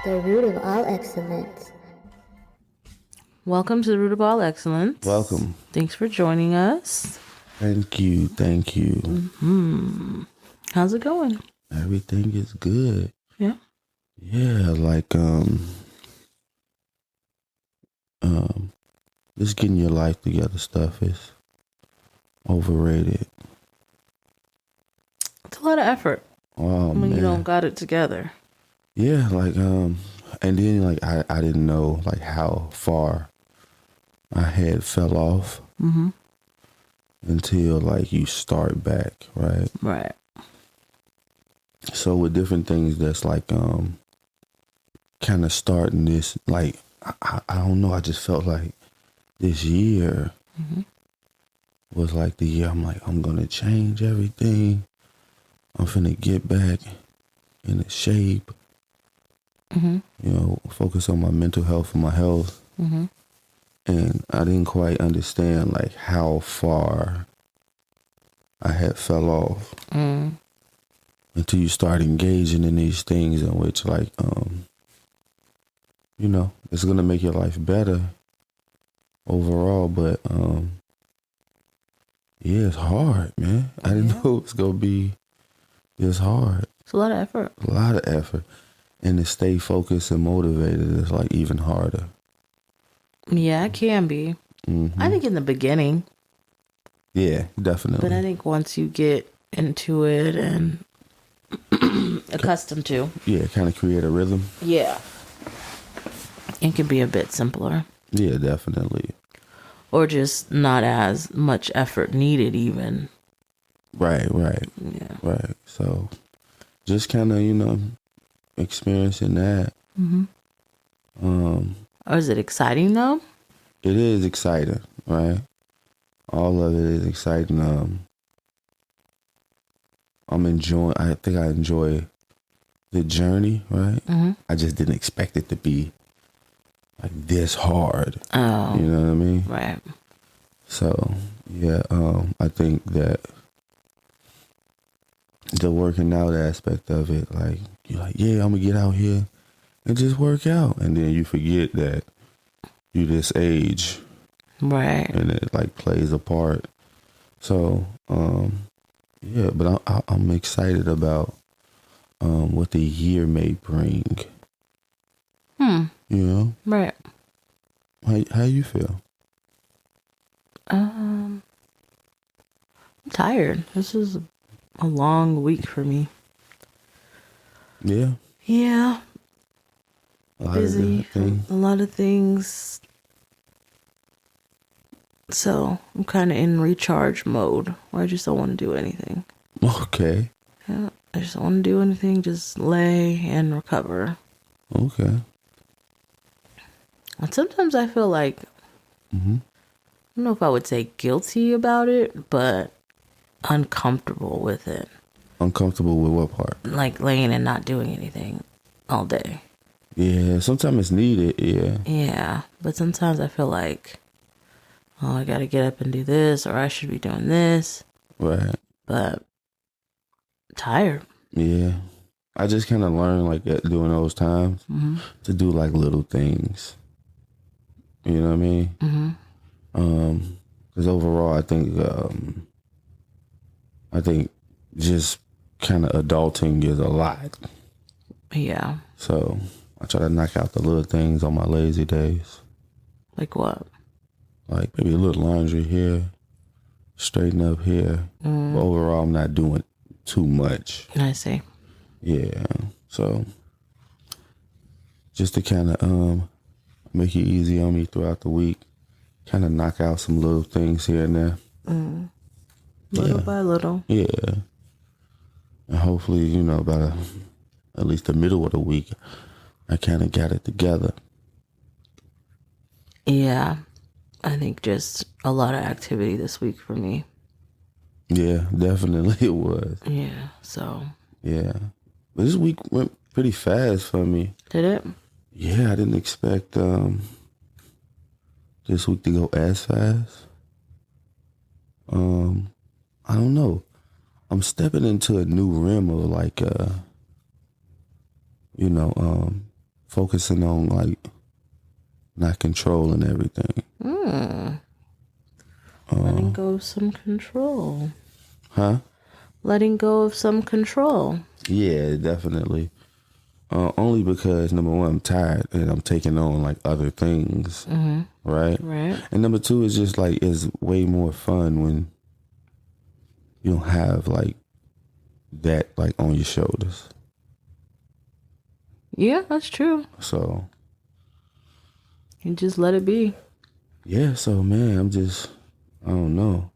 The root of all excellence. Welcome to the Root of All Excellence. Welcome. Thanks for joining us. Thank you. How's it going? Everything is good. Yeah. Yeah, like just getting your life together stuff is overrated. It's a lot of effort Oh when man. you don't got it together. Yeah, like and then like I didn't know like how far I had fell off until like you start back, right? Right. So with different things that's like kind of starting this, like I don't know, I just felt like this year was like the year I'm like, I'm gonna change everything. I'm finna get back in the shape. You know, focus on my mental health and my health. And I didn't quite understand like how far I had fell off until you start engaging in these things in which like you know, it's gonna make your life better overall, but yeah, it's hard, man. I didn't know it was gonna be this hard. It's a lot of effort. A lot of effort. And to stay focused and motivated is like even harder. Yeah, it can be. I think in the beginning, Yeah, definitely. but I think once you get into it and accustomed to, Yeah, kind of create a rhythm. yeah, it can be a bit simpler. Yeah, definitely. Or just not as much effort needed even. Right. Yeah. Right. So just kind of, you know, experiencing that. Or is it exciting though? It is exciting, right? All of it is exciting. I think I enjoy the journey, right? I just didn't expect it to be like this hard. Oh. You know what I mean? Right. So yeah, I think that the working out aspect of it, like you're like, yeah, I'm gonna get out here and just work out, and then you forget that you this age, Right. and it like plays a part. So yeah, but I'm excited about what the year may bring. You know, Right. how you feel? I'm tired. This is a long week for me. Yeah, Yeah. a lot Busy. of different things. A lot of things. So I'm kind of in recharge mode where I just don't want to do anything. Okay, Yeah. I just don't want to do anything. Just lay and recover. okay. And sometimes I feel like, I don't know if I would say guilty about it, but uncomfortable with it. Uncomfortable with what part? Like laying and not doing anything all day. Yeah, sometimes it's needed. Yeah, Yeah. But sometimes I feel like, oh, I got to get up and do this, or I should be doing this. right. But tired. Yeah, I just kind of learned like at during those times to do like little things. You know what I mean? Because overall, I think just kind of adulting is a lot. Yeah. So I try to knock out the little things on my lazy days, Like what? like maybe a little laundry here, straighten up here. But overall, I'm not doing too much. I see. Yeah. So just to kind of make it easy on me throughout the week, kind of knock out some little things here and there. Little by little. Yeah. And hopefully, you know, at least the middle of the week, I kind of got it together. Yeah. I think just a lot of activity this week for me. Yeah, definitely it was. Yeah. So. Yeah. But this week went pretty fast for me. Did it? Yeah, I didn't expect this week to go as fast. I don't know. I'm stepping into a new realm of like focusing on like not controlling everything. Letting go of some control. Huh? Letting go of some control. Yeah, definitely. Only because number one, I'm tired and I'm taking on like other things, right? Right. And number two is just like it's way more fun when you don't have like that like on your shoulders. Yeah, that's true. So You just let it be. yeah, so man, I don't know,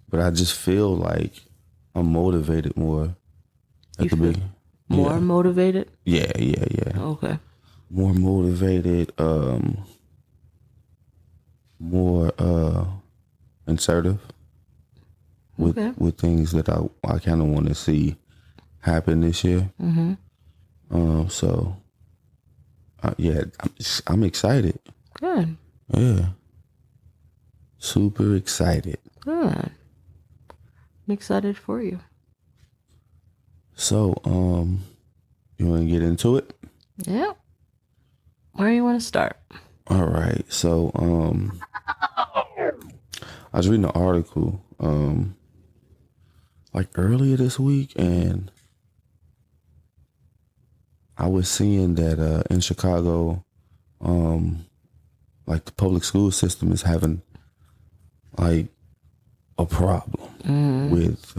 but I just feel like I'm motivated more at You the feel beginning. more motivated? Yeah. Okay. More motivated, more assertive with things that I kind of want to see happen this year. So yeah, I'm excited. Good. Yeah, super excited. Good. I'm excited for you. So you want to get into it? Yeah. Where do you want to start? All right. So I was reading an article like earlier this week, and I was seeing that in Chicago, like the public school system is having like a problem with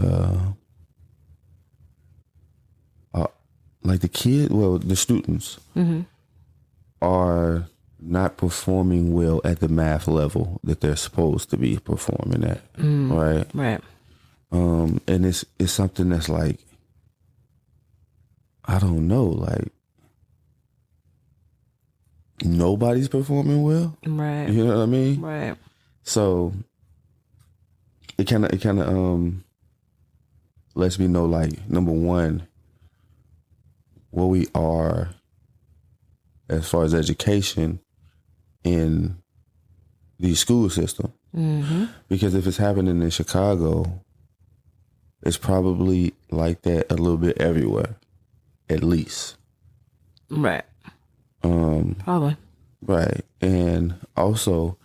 like the students are not performing well at the math level that they're supposed to be performing at, right? Right. And it's something that's like, I don't know, like nobody's performing well. Right. You know what I mean? Right. So it kind of lets me know, like, number one, where we are as far as education in the school system. Because if it's happening in Chicago, it's probably like that a little bit everywhere, at least. Right. Probably. Right. And also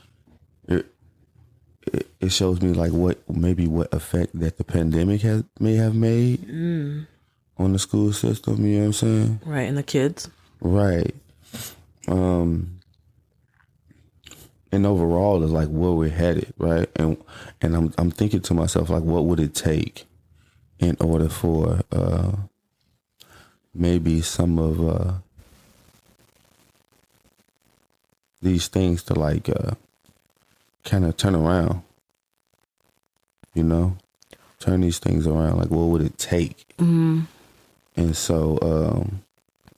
it shows me like what effect that the pandemic may have made on the school system, you know what I'm saying? Right. And the kids. Right. And overall is like where we're headed, right? And I'm thinking to myself, like, what would it take in order for maybe some of these things to like kind of turn around, you know, turn these things around. Like, what would it take? And so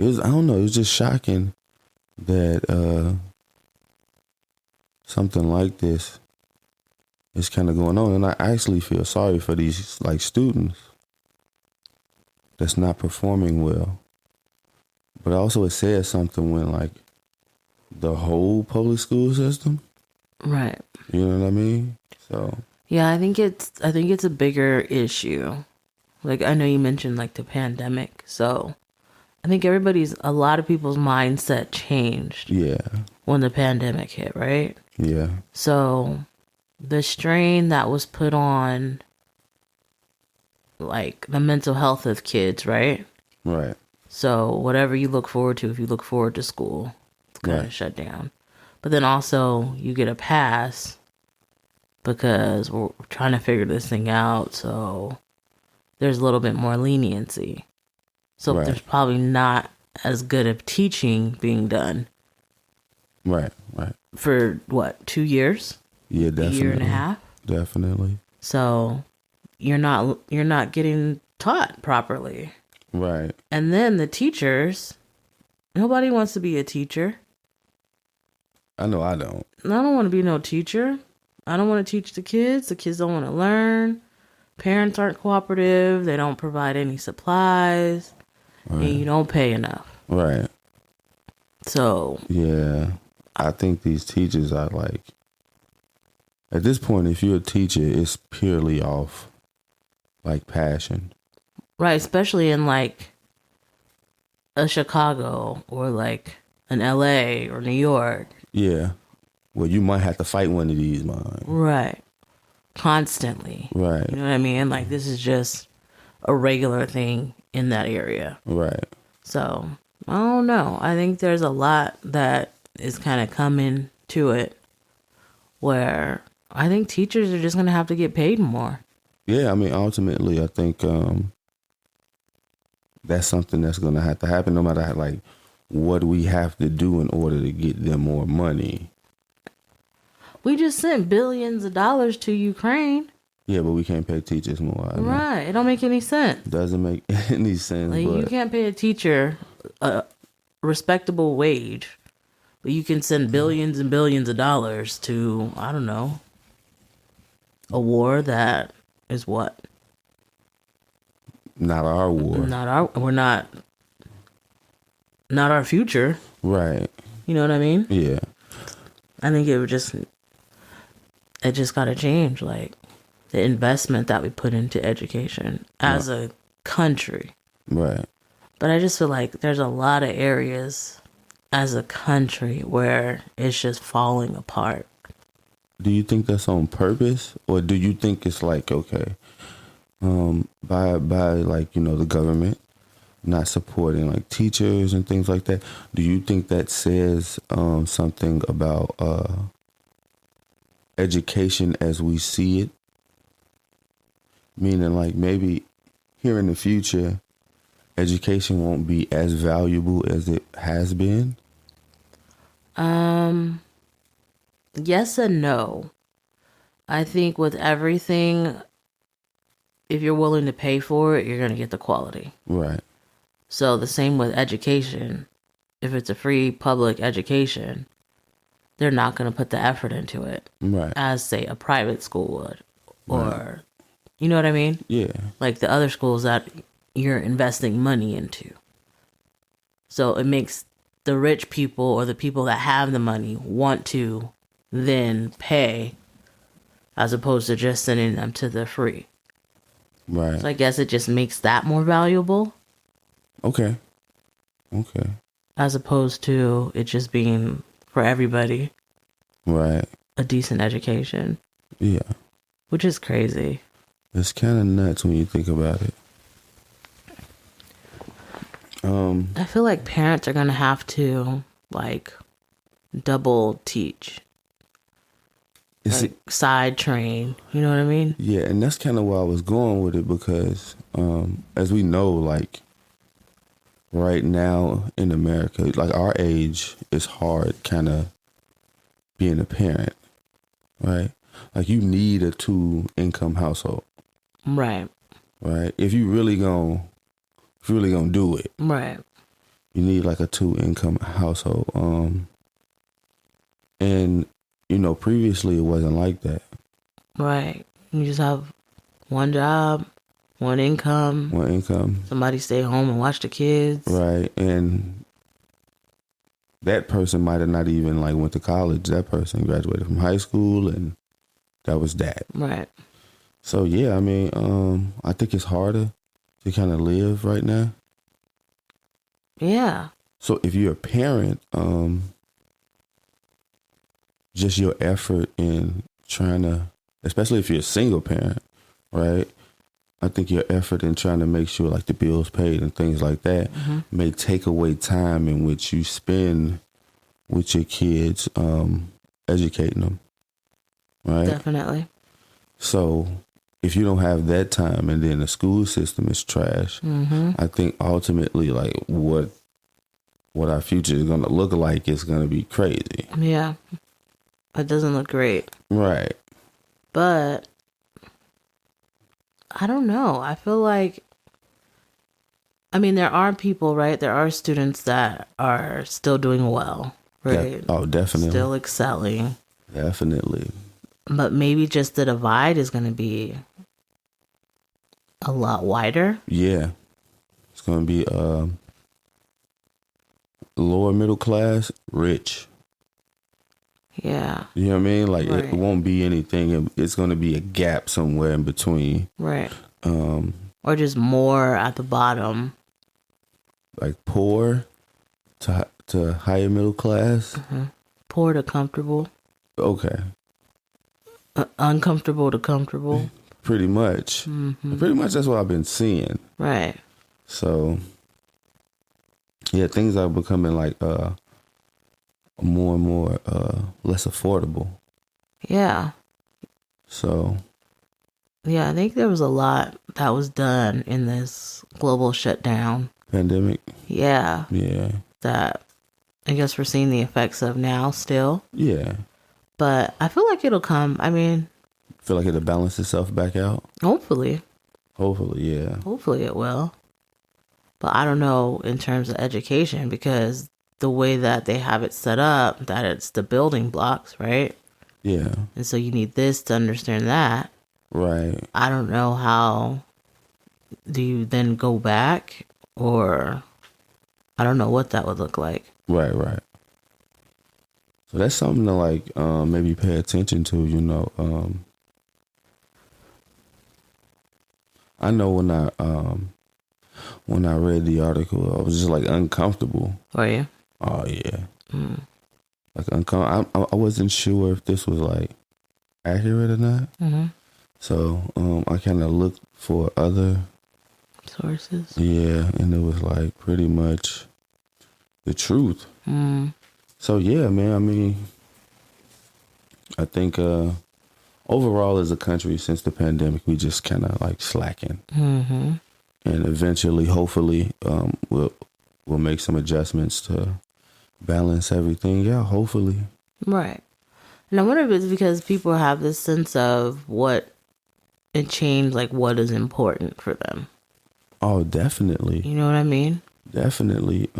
I don't know, it was just shocking that something like this is kind of going on. And I actually feel sorry for these like students that's not performing well. But also it says something when like the whole public school system. Right. You know what I mean? So Yeah, I think it's a bigger issue. Like, I know you mentioned like the pandemic, so I think a lot of people's mindset changed yeah. when the pandemic hit, right? Yeah. So the strain that was put on like the mental health of kids, right? Right. So whatever you look forward to, if you look forward to school, it's kind of shut down. But then also you get a pass because we're trying to figure this thing out. So there's a little bit more leniency. So there's probably not as good of teaching being done. Right. Right. For what, 2 years? Yeah, definitely. A year and a half? Definitely. So you're not getting taught properly. Right. And then the teachers, nobody wants to be a teacher. I know I don't. I don't want to be no teacher. I don't want to teach the kids. The kids don't want to learn. Parents aren't cooperative. They don't provide any supplies. Right. And you don't pay enough. Right. So. Yeah. I think these teachers are like, at this point, if you're a teacher, it's purely off like passion. Right. Especially in like a Chicago or like in LA or New York. Yeah. Well, you might have to fight one of these, man. Right. Constantly. Right. You know what I mean? Like, this is just a regular thing in that area. Right. So, I don't know. I think there's a lot that is kind of coming to it where I think teachers are just going to have to get paid more. Yeah, I mean, ultimately, I think that's something that's going to have to happen no matter how, like, what we have to do in order to get them more money. We just sent billions of dollars to Ukraine. Yeah, but we can't pay teachers more. Right. It don't make any sense. Doesn't make any sense. Like, but you can't pay a teacher a respectable wage, but you can send billions and billions of dollars to, I don't know, a war that is what? not our war. We're not our future. Right. You know what I mean? Yeah. I think it just got to change, like the investment that we put into education as a country. Right. But I just feel like there's a lot of areas as a country where it's just falling apart. Do you think that's on purpose, or do you think it's like, okay, by like, the government not supporting like teachers and things like that? Do you think that says something about education as we see it? Meaning, like, maybe here in the future, education won't be as valuable as it has been? Yes and no. I think with everything, if you're willing to pay for it, you're going to get the quality. Right. So the same with education. If it's a free public education, they're not going to put the effort into it. Right. As, say, a private school would. Or, you know what I mean? Yeah. Like the other schools that you're investing money into. So it makes the rich people or the people that have the money want to then pay as opposed to just sending them to the free. Right. So I guess it just makes that more valuable. Okay. As opposed to it just being for everybody. Right. A decent education. Yeah. Which is crazy. It's kind of nuts when you think about it. I feel like parents are going to have to, like, double teach. Like, side train. You know what I mean? Yeah, and that's kind of where I was going with it because, as we know, like, right now in America, like, our age, it's hard kind of being a parent, right? Like, you need a 2-income household. Right. Right? If you really gonna do it. Right. You need like a 2-income household. And previously it wasn't like that. Right. You just have one job, one income. Somebody stay home and watch the kids. Right. And that person might have not even like went to college. That person graduated from high school and that was that. Right. So yeah, I mean, I think it's harder to kind of live right now. Yeah. So if you're a parent, just your effort in trying to, especially if you're a single parent, right? I think your effort in trying to make sure like the bills paid and things like that may take away time in which you spend with your kids, educating them, right? Definitely. So if you don't have that time and then the school system is trash, I think ultimately like what our future is going to look like is going to be crazy. Yeah. It doesn't look great. Right. But I don't know. I feel like, I mean, there are people, right? There are students that are still doing well, right? Definitely. Still excelling. Definitely. But maybe just the divide is going to be a lot wider. Yeah. It's going to be lower middle class, rich. Yeah. You know what I mean? Like, right. It won't be anything. It's going to be a gap somewhere in between. Right. Or just more at the bottom. Like poor to to higher middle class. Poor to comfortable. Okay. Uncomfortable to comfortable. Pretty much. Pretty much that's what I've been seeing. Right. So, yeah, things are becoming like more and more less affordable. Yeah. So, yeah, I think there was a lot that was done in this global shutdown. Pandemic. Yeah. Yeah. That I guess we're seeing the effects of now still. Yeah. But I feel like it'll come. I mean, Feel like it'll balance itself back out. hopefully. Hopefully, yeah. Hopefully it will. But I don't know in terms of education, because the way that they have it set up, that it's the building blocks, right? Yeah. And so you need this to understand that. Right. I don't know how do you then go back, or I don't know what that would look like. Right. So that's something to like maybe pay attention to, you know. I know when I read the article, I was just like uncomfortable. Were you? Oh yeah. Like I wasn't sure if this was like accurate or not. So I kind of looked for other sources. Yeah, and it was like pretty much the truth. So yeah, man. I mean, I think overall as a country, since the pandemic, we just kind of like slacking, and eventually, hopefully, we'll make some adjustments to balance everything out. Hopefully, right. And I wonder if it's because people have this sense of what it changed, like what is important for them. Oh, definitely. You know what I mean? Definitely.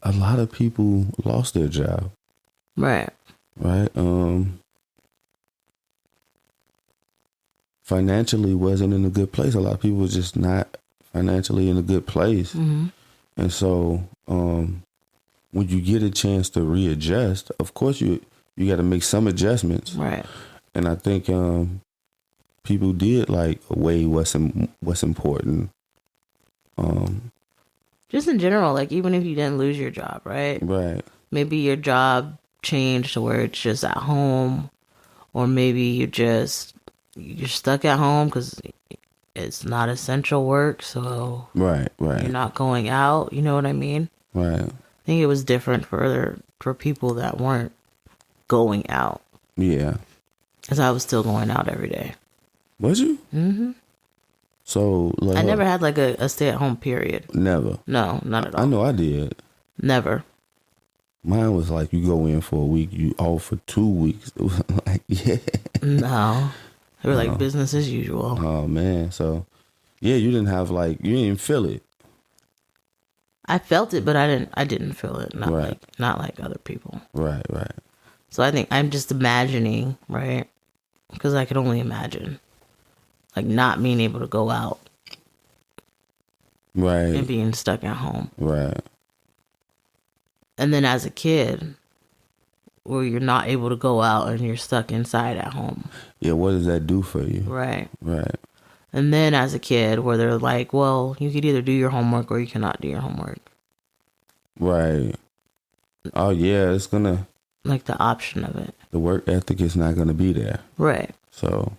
A lot of people lost their job. Right. Right. Financially wasn't in a good place. A lot of people were just not financially in a good place. And so when you get a chance to readjust, of course you got to make some adjustments. Right. And I think people did like weigh what's important. Just in general, like even if you didn't lose your job, right? Right. Maybe your job changed to where it's just at home, or maybe you're stuck at home because it's not essential work, so right. you're not going out. You know what I mean? Right. I think it was different for people that weren't going out. Yeah. Because I was still going out every day. Was you? So like, I never had like a stay-at-home period. Never. No, not at all. I know I did. Never. Mine was like you go in for a week, you off for 2 weeks. It was like, yeah. No. They were like business as usual. Oh man. So yeah, you didn't even feel it. I felt it, but I didn't feel it. Right. Not like other people. Right. So I think I'm just imagining, right? Because I could only imagine, like not being able to go out, right, and being stuck at home, right. And then as a kid, where you're not able to go out and you're stuck inside at home. Yeah, what does that do for you? Right. And then as a kid, where they're like, well, you could either do your homework or you cannot do your homework. Right. Oh yeah, it's gonna, like the option of it. The work ethic is not gonna be there. Right. So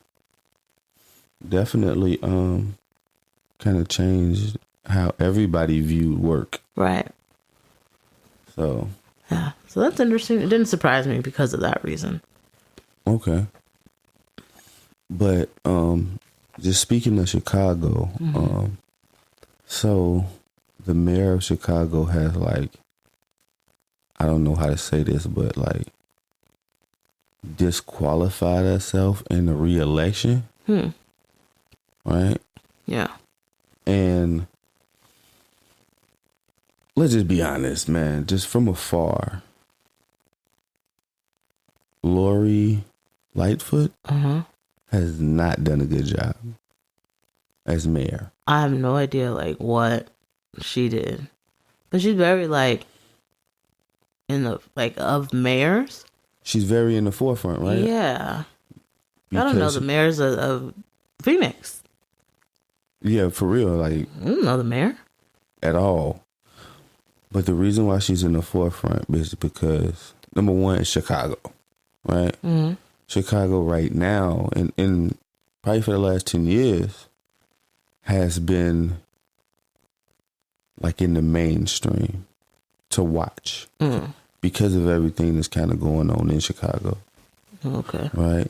definitely kind of changed how everybody viewed work. Right. So yeah. So that's interesting. It didn't surprise me because of that reason. Okay. But just speaking of Chicago, so the mayor of Chicago has like, I don't know how to say this, but like disqualified herself in the re-election. Right? Yeah. And let's just be honest, man. Just from afar, Lori Lightfoot has not done a good job as mayor. I have no idea like what she did, but she's very like in the of mayors. She's very in the forefront, right? Yeah. I don't know the mayors of Phoenix. Yeah, for real. Like, I don't know the mayor at all. But the reason why she's in the forefront is because, number one, is Chicago, right? Mm-hmm. Chicago right now, and probably for the last 10 years, has been like in the mainstream to watch because of everything that's kind of going on in Chicago. Okay. Right.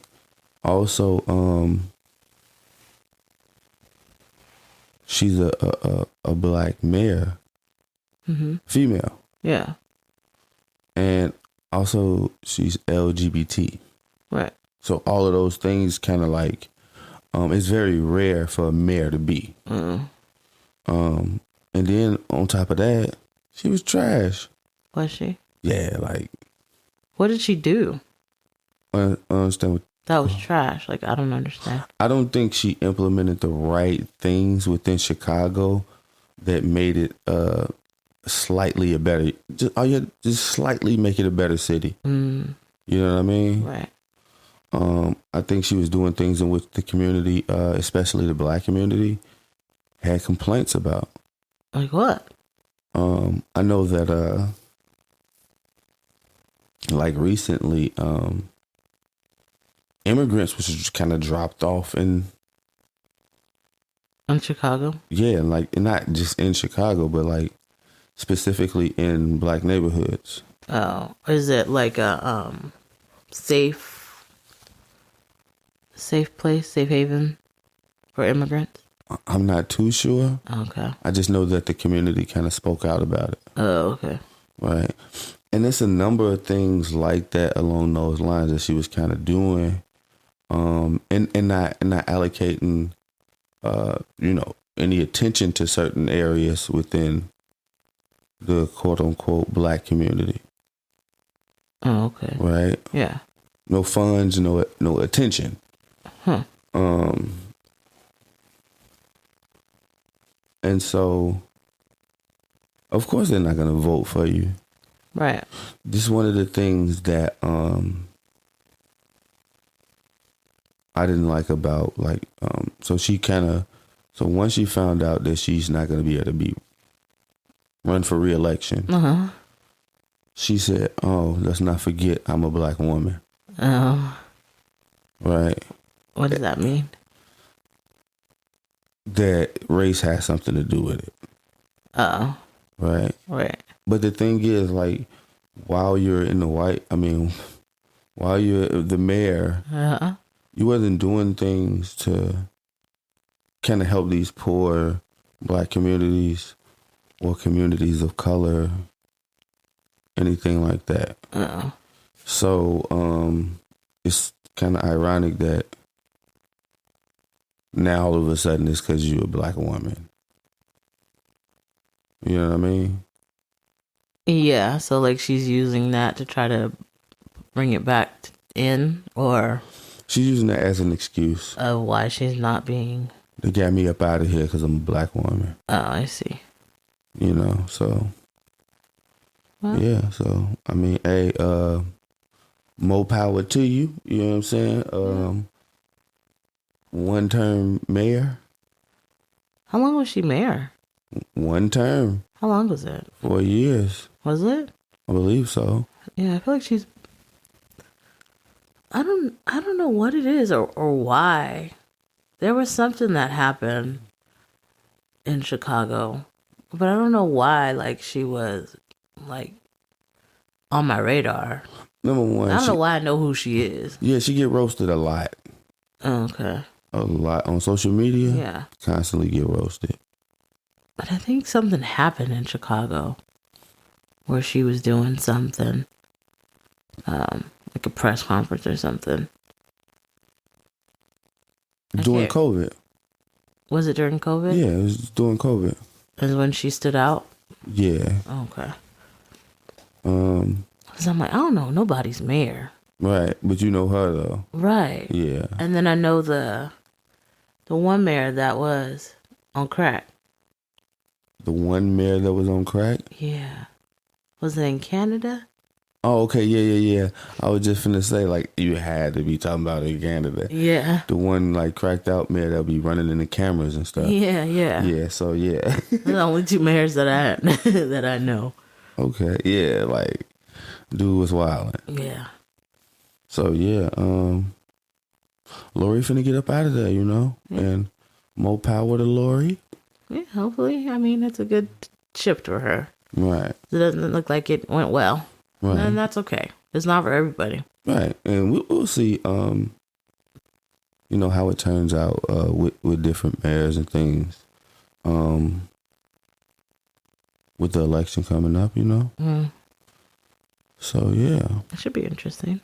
Also, she's a black mayor, female. Yeah. And also she's LGBT. Right. So all of those things kind of like, it's very rare for a mayor to be. And then on top of that, she was trash. Was she? Yeah, like. What did she do? I understand what. That was trash. Like, I don't understand. I don't think she implemented the right things within Chicago that made it slightly a better. Just slightly make it a better city. You know what I mean? Right. I think she was doing things in which the community, especially the black community, had complaints about. Like what? I know that like recently, immigrants was just kind of dropped off in Chicago. Yeah, like not just in Chicago, but like specifically in black neighborhoods. Oh, is it like a safe place, safe haven for immigrants? I'm not too sure. Okay. I just know that the community kind of spoke out about it. Oh, okay. Right. And there's a number of things like that along those lines that she was kind of doing, and not allocating, any attention to certain areas within the quote unquote black community. Oh, okay. Right. Yeah. No funds, no attention. Huh. And so, of course, they're not going to vote for you. Right. This is one of the things that I didn't like about so once she found out that she's not going to be able to run for re-election, she said, "Oh, let's not forget I'm a black woman." Oh. Right. What does that mean? That race has something to do with it. Oh. Right. Right. But the thing is, like, while you're the mayor, you wasn't doing things to kind of help these poor black communities or communities of color, anything like that. So it's kind of ironic that now all of a sudden it's because you're a black woman. You know what I mean? Yeah, so like she's using that to try to bring it back in, or she's using that as an excuse of why she's not being. They got me up out of here because I'm a black woman. Oh, I see. You know, so well, yeah. So I mean, hey, more power to you. You know what I'm saying? One term mayor. How long was she mayor? One term. How long was it? 4 years. Was it? I believe so. Yeah, I feel like she's. I don't know what it is or why. There was something that happened in Chicago, but I don't know why. Like she was, like, on my radar. Number one, I don't know why I know who she is. Yeah, she get roasted a lot. Oh, okay. A lot on social media. Yeah. Constantly get roasted. But I think something happened in Chicago where she was doing something, like a press conference or something. During COVID. Was it during COVID? Yeah, it was during COVID. Is when she stood out? Yeah. Okay. Because I'm like, I don't know, nobody's mayor. Right, but you know her though. Right. Yeah. And then I know the one mayor that was on crack. The one mayor that was on crack? Yeah. Was it in Canada? Oh, okay. Yeah. I was just finna say, like, you had to be talking about it in Canada. Yeah. The one, like, cracked out mayor that'll be running in the cameras and stuff. Yeah. Yeah, so, yeah. They're the only two mayors that I that I know. Okay. Yeah, like dude was wilding. Yeah. So yeah, Lori finna get up out of there, you know? Yeah. And more power to Lori. Yeah, hopefully. I mean, it's a good shift for her. Right. It doesn't look like it went well. Right. And that's okay. It's not for everybody. Right. And we'll see, you know, how it turns out with different mayors and things. With the election coming up, you know? Mm. So yeah. It should be interesting.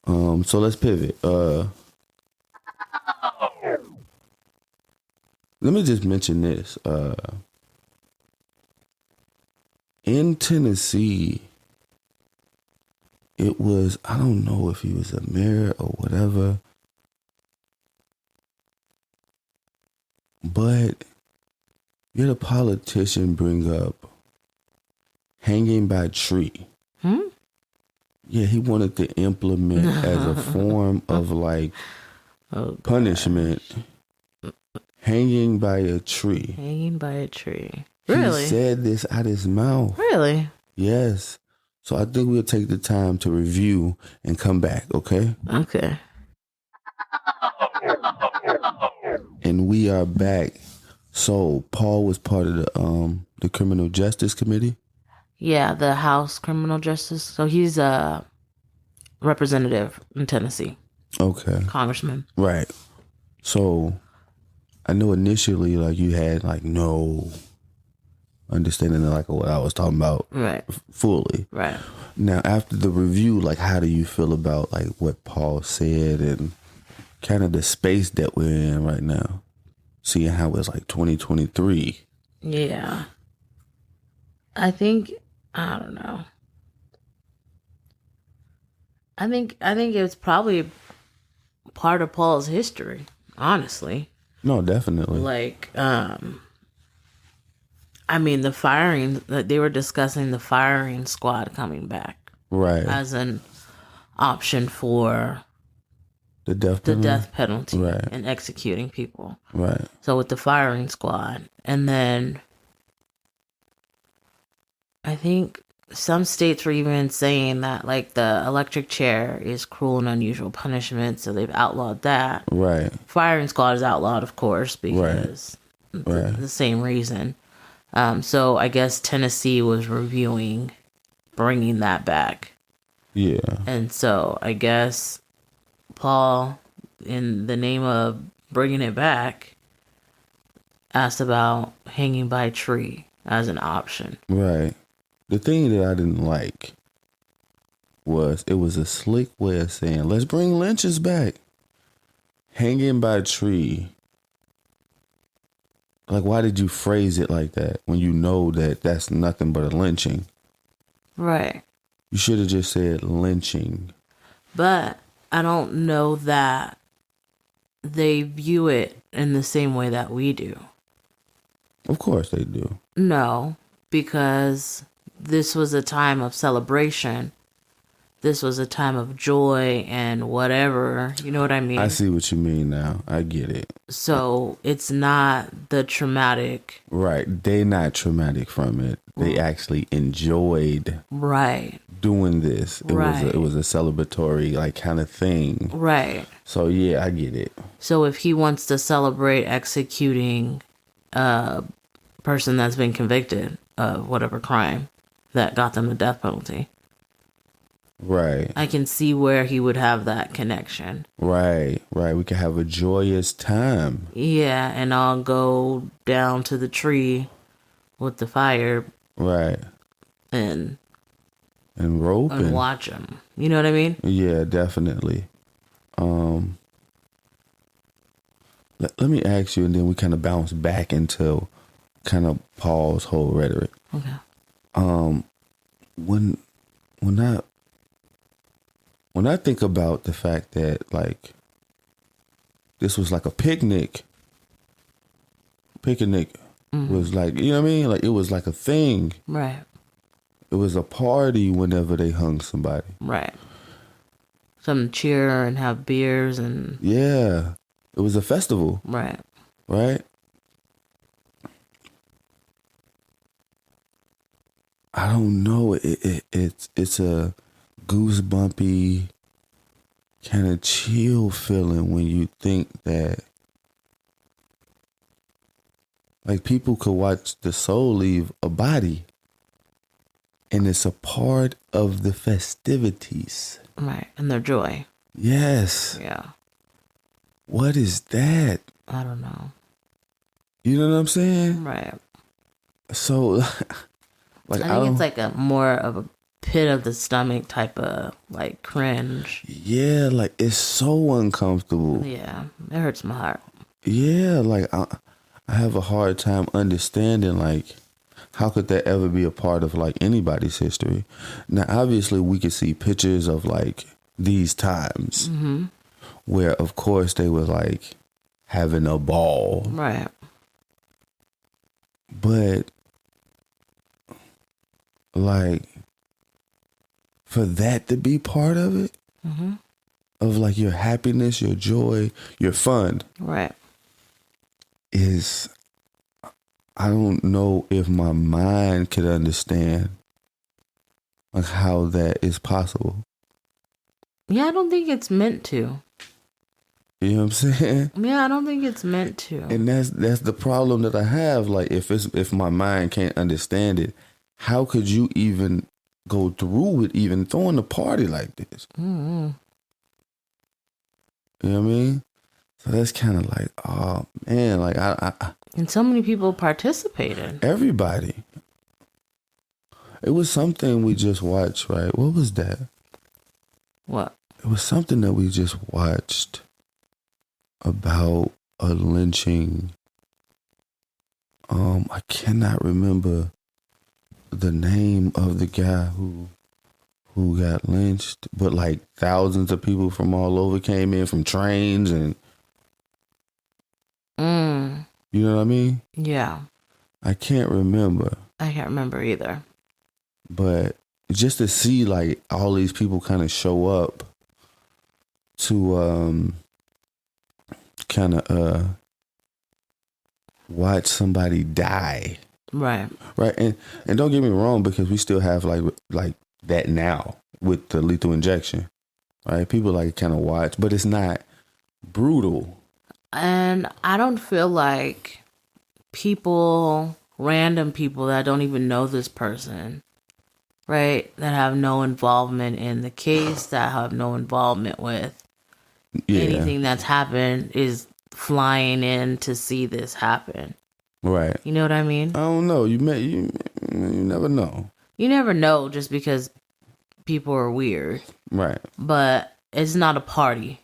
So let's pivot. Let me just mention this. In Tennessee, it was, I don't know if he was a mayor or whatever, but you had a politician bring up hanging by a tree. Yeah, he wanted to implement as a form of like punishment, hanging by a tree. Hanging by a tree. Really? He said this out his mouth. Really? Yes. So I think we'll take the time to review and come back, okay? Okay. And we are back. So Paul was part of the Criminal Justice Committee. Yeah, the House Criminal Justice. So he's a representative in Tennessee. Okay. Congressman. Right. So I know initially like you had like no understanding of like what I was talking about Right. fully. Right. Now after the review, like how do you feel about like what Paul said and kind of the space that we're in right now? Seeing how it's like 2023. Yeah. I think I don't know. I think it's probably part of Paul's history, honestly. No, definitely. Like, I mean, the firing, they were discussing the firing squad coming back. Right. As an option for the death penalty right. and executing people. Right. So with the firing squad. And then I think some states were even saying that like the electric chair is cruel and unusual punishment, so they've outlawed that. Right. Firing squad is outlawed, of course, because the same reason. So I guess Tennessee was reviewing bringing that back. Yeah. And so I guess Paul, in the name of bringing it back, asked about hanging by a tree as an option. Right. The thing that I didn't like was it was a slick way of saying, let's bring lynches back. Hanging by a tree. Like, why did you phrase it like that when you know that that's nothing but a lynching? Right. You should have just said lynching. But I don't know that they view it in the same way that we do. Of course they do. No, because this was a time of celebration. This was a time of joy and whatever. You know what I mean? I see what you mean now. I get it. So it's not the traumatic. Right. They not traumatic from it. They actually enjoyed doing this. It was a celebratory like kind of thing. Right. So yeah, I get it. So if he wants to celebrate executing a person that's been convicted of whatever crime that got them the death penalty. Right. I can see where he would have that connection. Right. We can have a joyous time. Yeah, and I'll go down to the tree with the fire. Right. And rope and watch them. You know what I mean? Yeah, definitely. Let me ask you, and then we kind of bounce back into kind of Paul's whole rhetoric. Okay. When I think about the fact that like this was like a picnic was like, you know what I mean? Like it was like a thing. Right. It was a party whenever they hung somebody. Right. Some cheer and have beers and yeah. It was a festival. Right. Right? I don't know. It's a goosebumpy kind of chill feeling when you think that like people could watch the soul leave a body and it's a part of the festivities. Right. And their joy. Yes. Yeah. What is that? I don't know. You know what I'm saying? Right. So like I think it's like a more of a pit of the stomach type of like cringe. yeah, like it's so uncomfortable. Yeah. It hurts my heart. Yeah, like I have a hard time understanding like how could that ever be a part of like anybody's history? Now obviously we could see pictures of like these times where of course they were like having a ball. Right. But like for that to be part of it, of like your happiness, your joy, your fun, Right. is I don't know if my mind could understand like how that is possible. Yeah, I don't think it's meant to. You know what I'm saying? Yeah, I don't think it's meant to. And that's the problem that I have. Like if my mind can't understand it, how could you even go through with even throwing a party like this? Mm-hmm. You know what I mean? So that's kind of like, oh man, like I And so many people participated. everybody. It was something we just watched, right? What was that? What? It was something that we just watched about a lynching. I cannot remember the name of the guy who got lynched, but like thousands of people from all over came in from trains and you know what I mean? Yeah. I can't remember, I can't remember either. but just to see like all these people kind of show up to kind of watch somebody die. Right. Right. And don't get me wrong, because we still have like that now with the lethal injection. Right. People like kind of watch, but it's not brutal. And I don't feel like random people that don't even know this person, right, that have no involvement in the case, that have no involvement with anything that's happened, is flying in to see this happen. Right. You know what I mean? I don't know. You never know. You never know just because people are weird. Right. But it's not a party.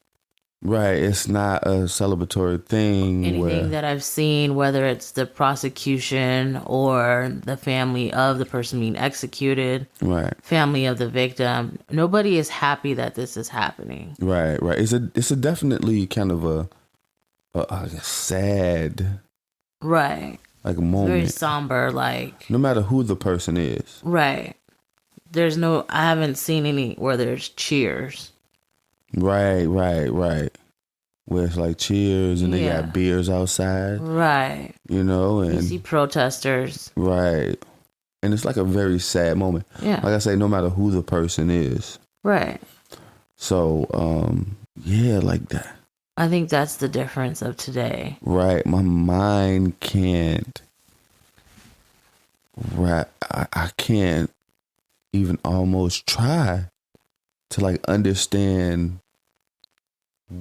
Right. It's not a celebratory thing. Anything that I've seen, whether it's the prosecution or the family of the person being executed, right, family of the victim, nobody is happy that this is happening. Right. It's a definitely kind of a sad, right, like a moment, very somber, like no matter who the person is. Right. I haven't seen any where there's cheers. Right. Where it's like cheers and they got beers outside. Right. You know, and you see protesters. Right. And it's like a very sad moment. Yeah. Like I say, no matter who the person is. Right. So, like that. I think that's the difference of today. Right. My mind can't. Right. I can't even almost try to like understand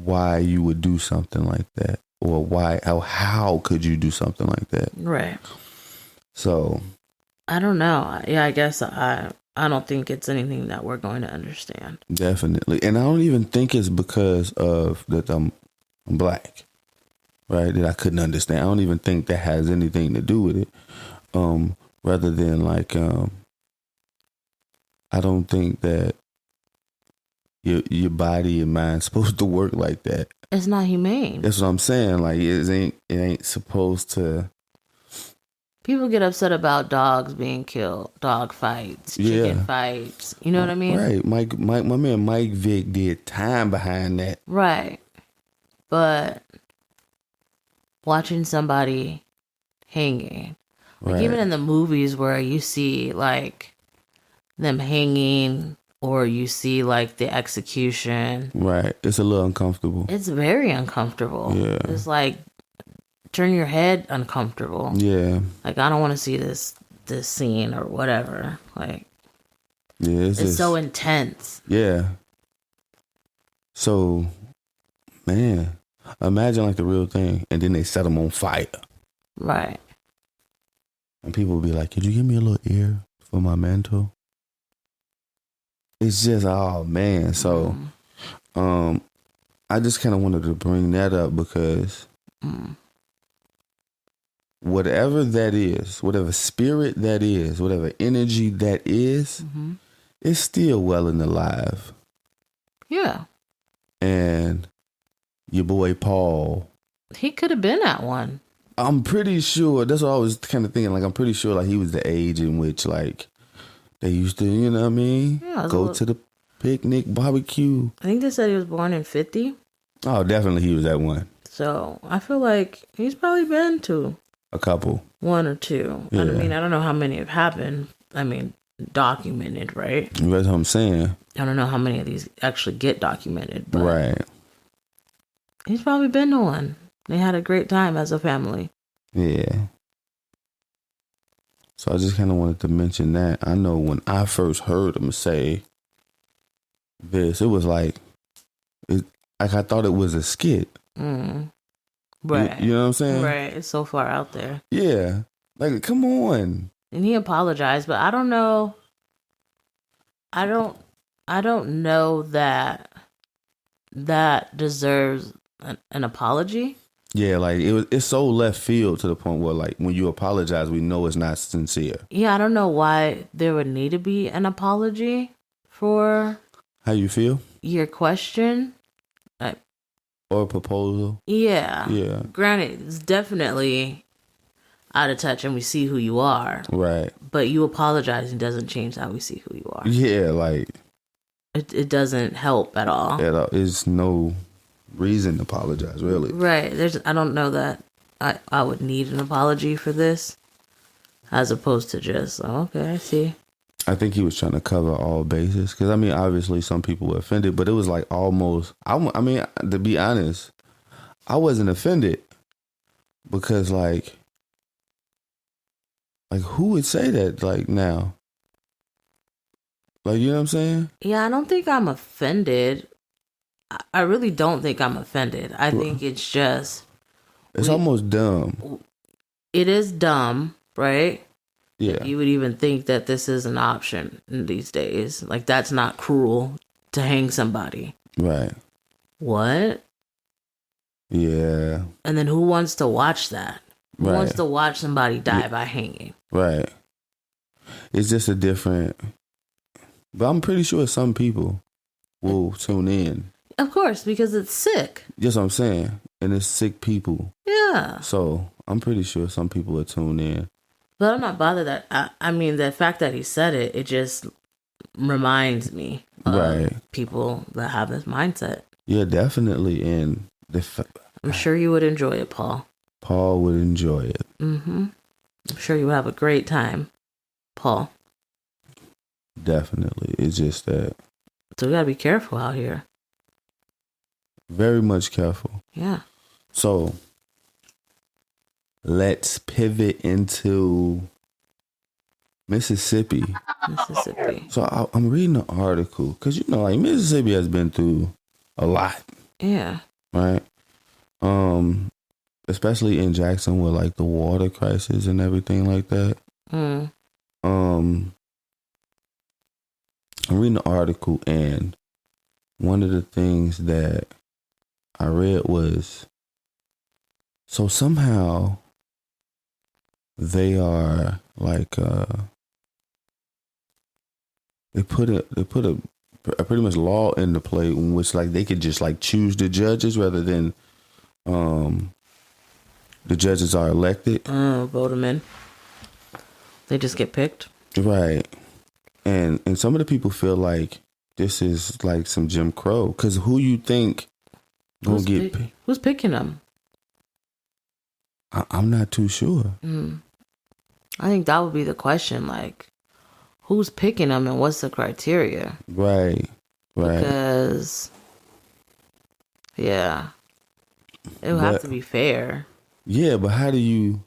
why you would do something like that, or how could you do something like that. Right. So I don't know. Yeah, I guess I don't think it's anything that we're going to understand. Definitely. And I don't even think it's because of that I'm black, right, that I couldn't understand. I don't even think that has anything to do with it, rather than like I don't think that your body and mind supposed to work like that. It's not humane. That's what I'm saying. Like it ain't supposed to. People get upset about dogs being killed, dog fights, chicken fights. You know what I mean? Right. My man Mike Vick did time behind that. Right. But watching somebody hanging, like even in the movies where you see like them hanging or you see like the execution. Right. It's a little uncomfortable. It's very uncomfortable. Yeah. It's like turn your head uncomfortable. Yeah. Like I don't want to see this scene or whatever. Like yeah, it's just, so intense. Yeah. So, man, imagine like the real thing, and then they set them on fire. Right. And people will be like, could you give me a little ear for my mantle? It's just, oh man. So, I just kind of wanted to bring that up because whatever that is, whatever spirit that is, whatever energy that is, it's still well and alive. Yeah. And your boy Paul, he could have been at one. I'm pretty sure, that's what I was kind of thinking, like I'm pretty sure like he was the age in which like they used to, you know what I mean? Yeah, go to the picnic, barbecue. I think they said he was born in 50. Oh, definitely he was at one. So I feel like he's probably been to a couple. One or two. Yeah. I mean, I don't know how many have happened. I mean, documented, right? That's what I'm saying. I don't know how many of these actually get documented. But right. He's probably been to one. They had a great time as a family. Yeah. So I just kind of wanted to mention that. I know when I first heard him say this, it was like I thought it was a skit. Right. You know what I'm saying? Right. It's so far out there. Yeah. Like, come on. And he apologized, but I don't know. I don't know that deserves an apology. Yeah, like it's so left field to the point where like when you apologize, we know it's not sincere. Yeah, I don't know why there would need to be an apology for how you feel, your question, or a proposal. Yeah. Yeah. Granted, it's definitely out of touch, and we see who you are. Right. But you apologizing doesn't change how we see who you are. Yeah, like it doesn't help at all. There's no reason to apologize, really. Right. I don't know that I would need an apology for this, as opposed to just okay, I see. I think he was trying to cover all bases because I mean, obviously, some people were offended, but it was like almost. I mean, to be honest, I wasn't offended because like who would say that like now? Like, you know what I'm saying? Yeah, I don't think I'm offended. I really don't think I'm offended. I think it's just... It's almost dumb. It is dumb, right? Yeah. You would even think that this is an option in these days. Like, that's not cruel to hang somebody. Right. What? Yeah. And then who wants to watch that? Who right. wants to watch somebody die by hanging? Right. It's just a different... But I'm pretty sure some people will tune in. Of course, because it's sick. That's what I'm saying. And it's sick people. Yeah. So I'm pretty sure some people will tune in. But I'm not bothered that... I mean, the fact that he said it, it just reminds me of people that have this mindset. Yeah, definitely. And I'm sure you would enjoy it, Paul. Paul would enjoy it. Mm-hmm. I'm sure you would have a great time, Paul. Definitely. It's just that. So we gotta be careful out here. Very much careful. Yeah. So let's pivot into Mississippi. So I'm reading an article because you know, like Mississippi has been through a lot. Yeah. Right. Especially in Jackson with like the water crisis and everything like that. I'm reading an article, and one of the things that I read was, so somehow they are like they put a pretty much law into play in which like they could just like choose the judges rather than the judges are elected. Vote them in. They just get picked. Right. And some of the people feel like this is like some Jim Crow. Because who you think gonna get picked? Who's picking them? I'm not too sure. I think that would be the question. Like, who's picking them and what's the criteria? Right. Because, yeah, it would have to be fair. Yeah, but how do you...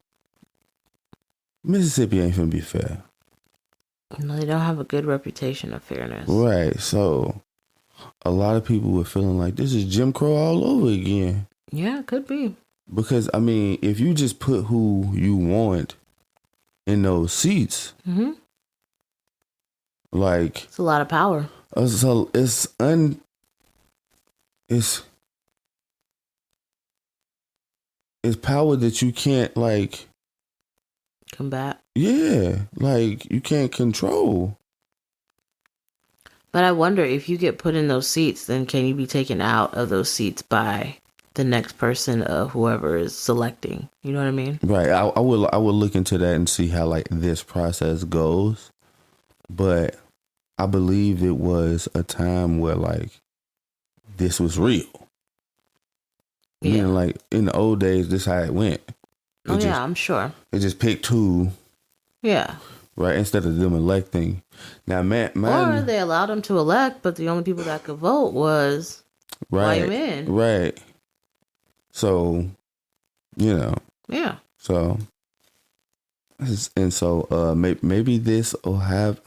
Mississippi ain't finna be fair. No, they don't have a good reputation of fairness. Right, so a lot of people were feeling like this is Jim Crow all over again. Yeah, it could be. Because, I mean, if you just put who you want in those seats, like... It's a lot of power. So it's power that you can't, like... Combat. Yeah, like, you can't control. But I wonder if you get put in those seats, then can you be taken out of those seats by the next person of whoever is selecting? You know what I mean? Right. I will look into that and see how, like, this process goes. But I believe it was a time where, like, this was real. Yeah. Meaning, like, in the old days, this how it went. I'm sure. It just picked two. Yeah. Right, instead of them electing. Now, or they allowed them to elect, but the only people that could vote was white men. Right. So, you know. Yeah. So, and so maybe this will have,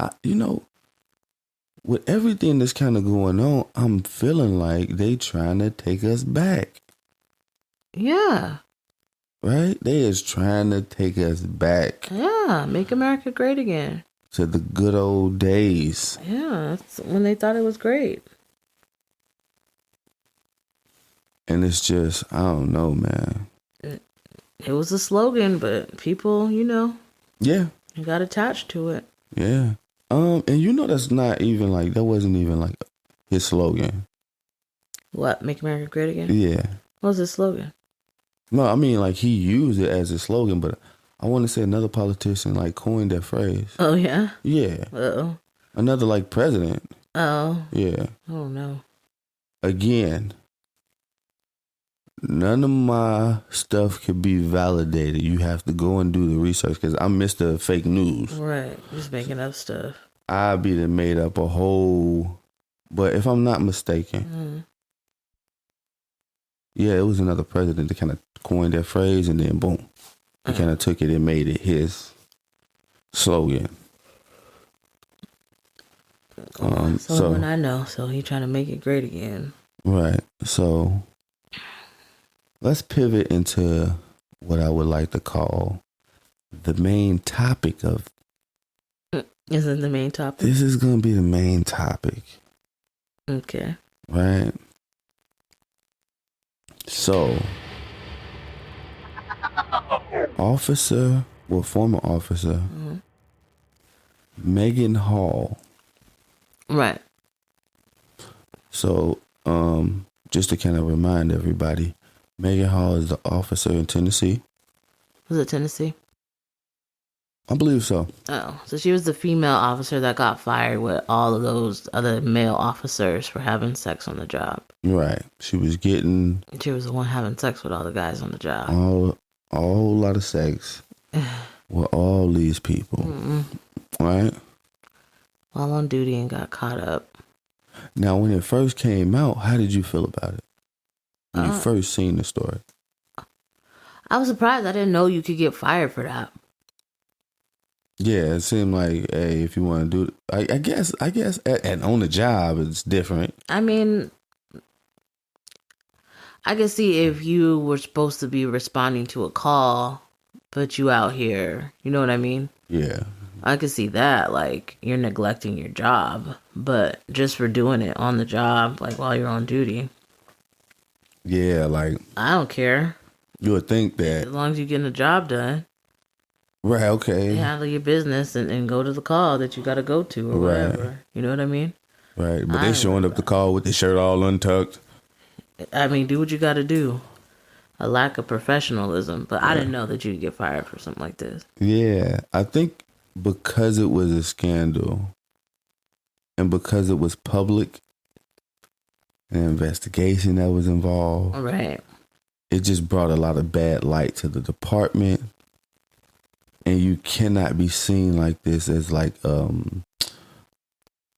with everything that's kind of going on, I'm feeling like they trying to take us back. Yeah. Right? They is trying to take us back. Yeah, make America great again. To the good old days. Yeah, that's when they thought it was great. And it's just, I don't know, man. It was a slogan, but people, Yeah. got attached to it. Yeah. And that's not even like, that wasn't even like his slogan. What? Make America great again? Yeah. What was his slogan? No, I mean, like, he used it as a slogan, but I want to say another politician, like, coined that phrase. Oh, yeah? Yeah. Uh-oh. Another, like, president. Oh. Yeah. Oh, no. Again, none of my stuff could be validated. You have to go and do the research, because I'm Mr. Fake News. Right. Just making up stuff. I be the made up a whole... But if I'm not mistaken... Yeah, it was another president that kind of coined that phrase, and then boom, he kind of took it and made it his slogan. Someone I know, so he trying to make it great again. Right. So let's pivot into what I would like to call the main topic of. Is it the main topic? This is going to be the main topic. Okay. Right. So, former officer, Megan Hall. Right. So, just to kind of remind everybody, Megan Hall is the officer in Tennessee. Was it Tennessee? I believe so. Oh, so she was the female officer that got fired with all of those other male officers for having sex on the job. Right. She was getting... She was the one having sex with all the guys on the job. A whole lot of sex with all these people. Right? While on duty and got caught up. Now, when it first came out, how did you feel about it? When you first seen the story? I was surprised. I didn't know you could get fired for that. Yeah, it seemed like, hey, if you want to do it, I guess, and on the job, it's different. I mean, I could see if you were supposed to be responding to a call, but you out here, you know what I mean? Yeah. I could see that, like, you're neglecting your job, but just for doing it on the job, like, while you're on duty. Yeah, like... I don't care. You would think that... As long as you're getting the job done. Right, okay. You handle your business and go to the call that you got to go to or whatever. You know what I mean? Right, but they showing up the call with their shirt all untucked. I mean, do what you got to do. A lack of professionalism. But I didn't know that you'd get fired for something like this. Yeah, I think because it was a scandal and because it was public, an investigation that was involved. Right. It just brought a lot of bad light to the department. And you cannot be seen like this as like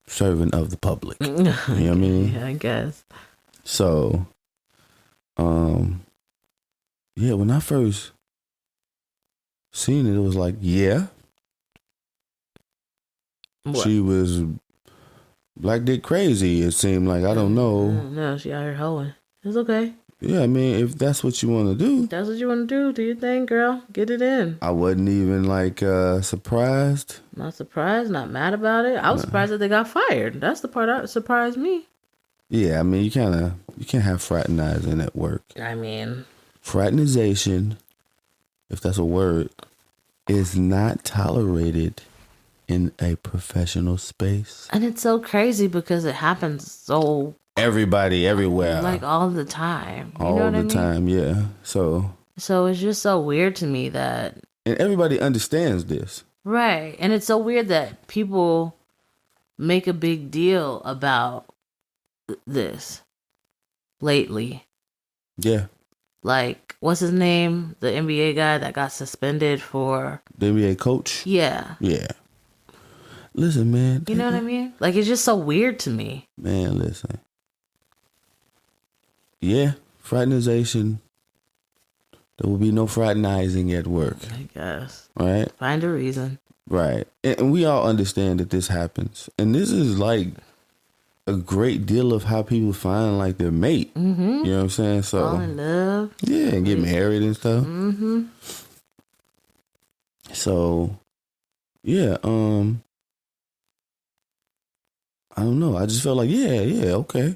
servant of the public. You know what I mean? Yeah, I guess. So, yeah, when I first seen it, it was like, yeah, What? she was black dick crazy. It seemed like, I don't know. No, she out here hoeing. It's okay. Yeah, I mean, if that's what you want to do. That's what you want to do your thing, girl. Get it in. I wasn't even like surprised. Not surprised, not mad about it. I was surprised that they got fired. That's the part that surprised me. Yeah, I mean, you can't have fraternizing at work. I mean, Fraternization, if that's a word, is not tolerated in a professional space. and it's so crazy because it happens so Everybody, everywhere, like all the time. You know all what the I mean? time. Yeah. So it's just so weird to me that and everybody understands this. right, and it's so weird that people make a big deal about this lately. Yeah. Like, what's his name? The NBA guy that got suspended for The NBA coach. yeah. Yeah. Listen, man. You know what I mean? Like, it's just so weird to me. Man, listen. Yeah, fraternization. There will be no fraternizing at work. I guess. Right? Find a reason. Right. And we all understand that this happens. And this is like a great deal of how people find like their mate. Mm-hmm. You know what I'm saying? So Fall in love. yeah, and get married and stuff. Mm-hmm. So yeah, I don't know. I just felt like, yeah, okay.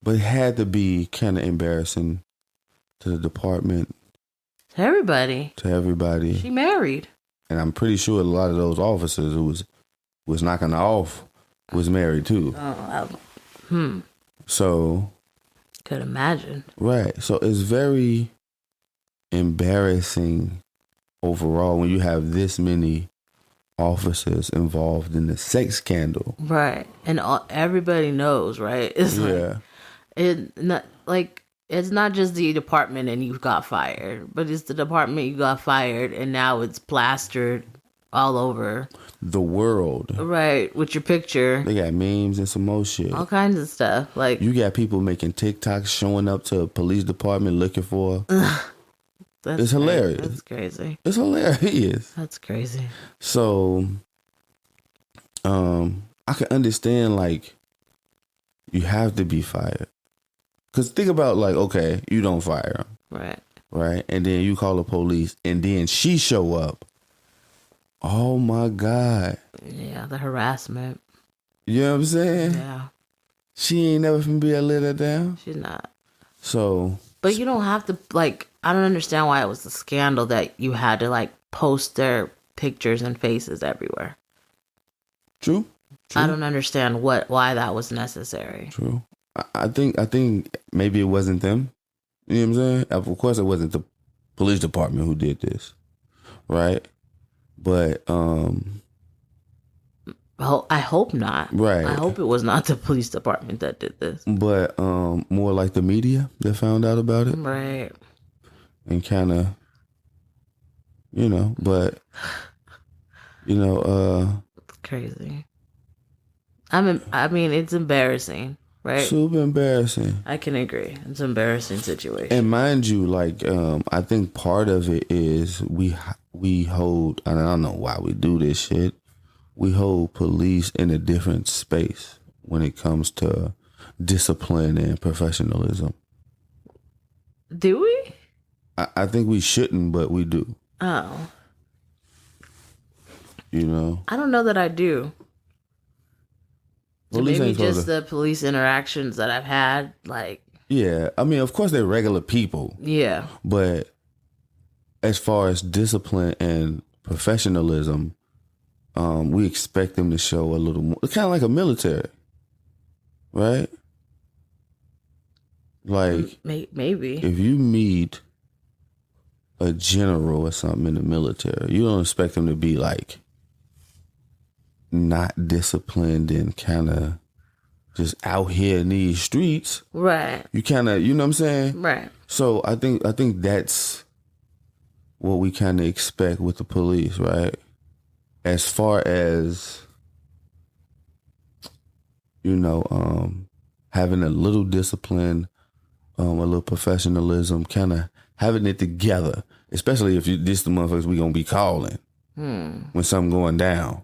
But it had to be kind of embarrassing to the department, To everybody. to everybody. She married. And I'm pretty sure a lot of those officers who was knocking her off was married too. So Could imagine. right. So it's very embarrassing overall when you have this many officers involved in the sex scandal. Right. And everybody knows, right? It's Yeah. it's not just the department and you got fired, but it's the department you got fired and now it's plastered all over. The world. Right, with your picture. They got memes and some more shit. All kinds of stuff. Like You got people making TikToks showing up to a police department looking for. It's hilarious. That's crazy. It's hilarious. That's crazy. So, I can understand like you have to be fired. Cause think about like, okay, you don't fire him, Right. right? And then you call the police, and then she show up. Oh my God! Yeah, the harassment. You know what I'm saying? Yeah, She ain't never finna be able to let her down. she's not. So, But you don't have to, like, I don't understand why it was a scandal that you had to, like, post their pictures and faces everywhere. true. I don't understand why that was necessary. True. I think maybe it wasn't them. You know what I'm saying? Of course, it wasn't the police department who did this, right? But I hope not. Right. I hope it was not the police department that did this. But more like the media that found out about it Right. and kind of, but It's crazy. I mean, it's embarrassing, right? super embarrassing. I can agree. It's an embarrassing situation. And mind you, like I think part of it is we hold, and I don't know why we do this shit. We hold police in a different space when it comes to discipline and professionalism. Do we? I think we shouldn't, but we do. Oh. I don't know that I do. So Police maybe ain't supposed just to- the police interactions that I've had, like, Yeah, I mean, of course they're regular people, yeah. but as far as discipline and professionalism, we expect them to show a little more. It's kind of like a military, right? Like Maybe. if you meet a general or something in the military, you don't expect them to be like not disciplined and kind of just out here in these streets. Right. You kind of, you know what I'm saying? Right. So I think that's what we kind of expect with the police, right? As far as having a little discipline, a little professionalism, kind of having it together. Especially if this the motherfuckers we gonna be calling when something going down.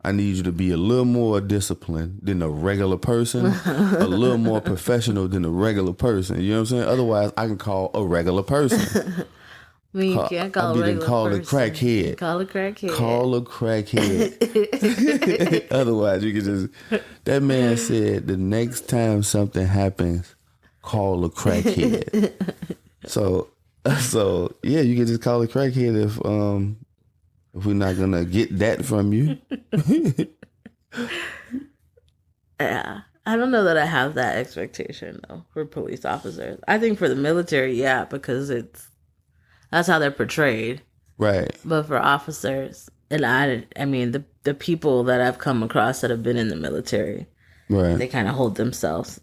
I need you to be a little more disciplined than a regular person, a little more professional than a regular person. You know what I'm saying? Otherwise, I can call a regular person. I mean, you can't call a regular person. A crackhead. Call a crackhead. Call a crackhead. Otherwise, you can just... That man said the next time something happens, call a crackhead. So yeah, you can just call a crackhead if we're not gonna get that from you. Yeah. I don't know that I have that expectation though for police officers. I think for the military, yeah, because that's how they're portrayed. Right. But for officers, and I mean the people that I've come across that have been in the military, right, they kind of hold themselves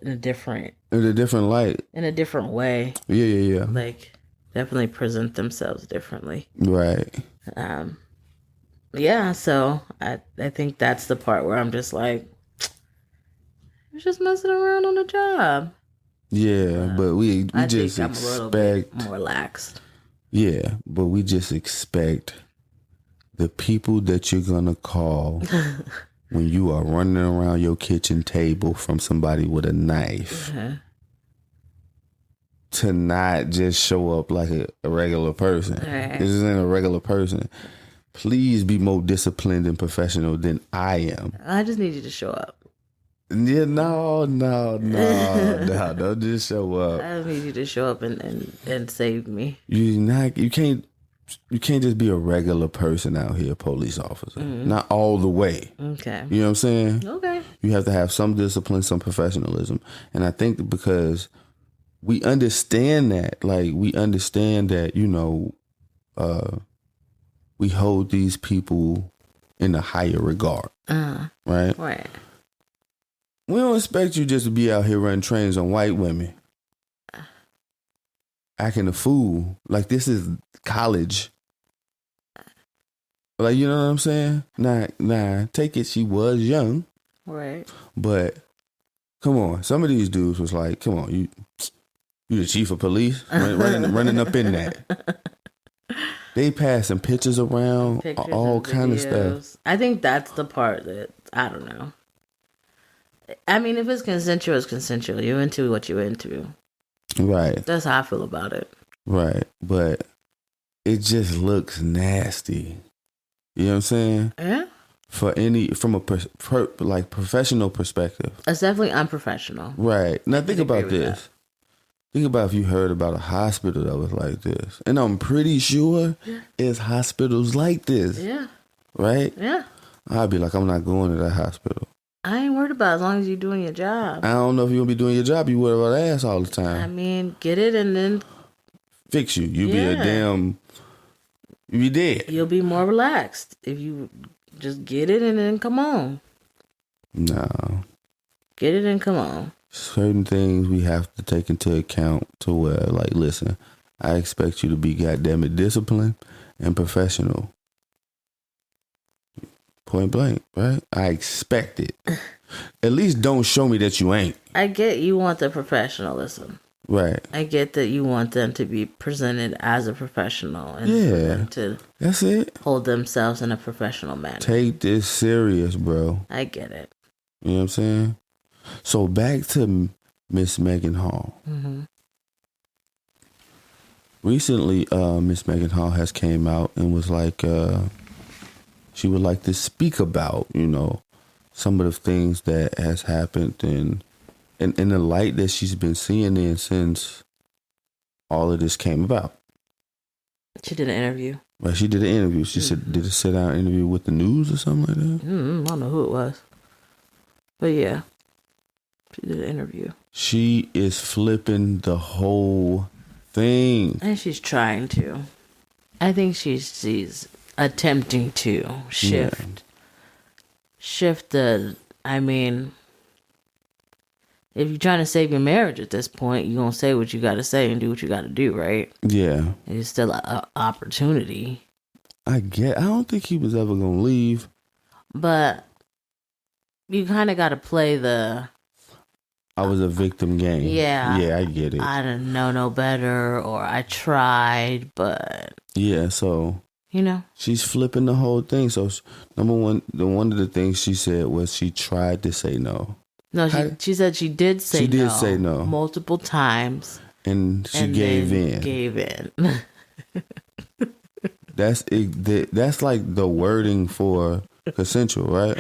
in a different light, in a different way. Yeah. Like definitely present themselves differently. Right. Yeah. So I think that's the part where I'm just like, you're just messing around on the job. Yeah, but we I just think expect I'm a little bit more relaxed. Yeah, but we just expect the people that you're gonna call when you are running around your kitchen table from somebody with a knife to not just show up like a regular person. Right. This isn't a regular person. Please be more disciplined and professional than I am. I just need you to show up. Yeah, no, don't just show up. I just need you to show up and save me. You can't just be a regular person out here, police officer. Not all the way. Okay. You know what I'm saying? Okay. You have to have some discipline, some professionalism. And I think because we understand that, we hold these people in a higher regard. Right? Right. We don't expect you just to be out here running trains on white women. Acting a fool. Like this is college. Like, you know what I'm saying? Nah, take it. She was young. Right. But come on. Some of these dudes was like, come on, you the chief of police? running up in that. They passing pictures around, all kind of stuff. I think that's the part that, I don't know. I mean, if it's consensual, it's consensual. You're into what you're into. Right. That's how I feel about it. Right. But it just looks nasty. You know what I'm saying? Yeah. From a professional perspective. It's definitely unprofessional. Right. Now think about this. Think about if you heard about a hospital that was like this. And I'm pretty sure it's hospitals like this. Yeah. Right? Yeah. I'd be like, I'm not going to that hospital. I ain't worried about it as long as you're doing your job. I don't know if you're going to be doing your job. You worry about ass all the time. I mean, get it and then... Fix you. You be dead. You'll be more relaxed if you just get it and then come on. No. Get it and come on. Certain things we have to take into account to where, like, listen, I expect you to be goddammit disciplined and professional. Point blank, right? I expect it. At least don't show me that you ain't. I get you want the professionalism. Right. I get that you want them to be presented as a professional and for them to that's it. Hold themselves in a professional manner. Take this serious, bro. I get it. You know what I'm saying? So back to Miss Megan Hall. Mm-hmm. Recently, Miss Megan Hall has came out and was like, she would like to speak about, some of the things that has happened and in the light that she's been seeing in since all of this came about. She did an interview. Right, she did an interview. She said, did a sit-down interview with the news or something like that? I don't know who it was. But yeah, she did an interview. She is flipping the whole thing. And she's trying to. I think she's attempting to shift the, I mean, if you're trying to save your marriage at this point, you're going to say what you got to say and do what you got to do, right? Yeah. It's still an opportunity. I don't think he was ever going to leave. But you kind of got to play the. I was a victim game. Yeah. Yeah, I get it. I didn't know no better, or I tried, but. Yeah, so. She's flipping the whole thing. So, number one, one of the things she said was she tried to say no. No, she said she did say no. She did say no. Multiple times. And she gave in. Gave in. That's like the wording for consensual, right?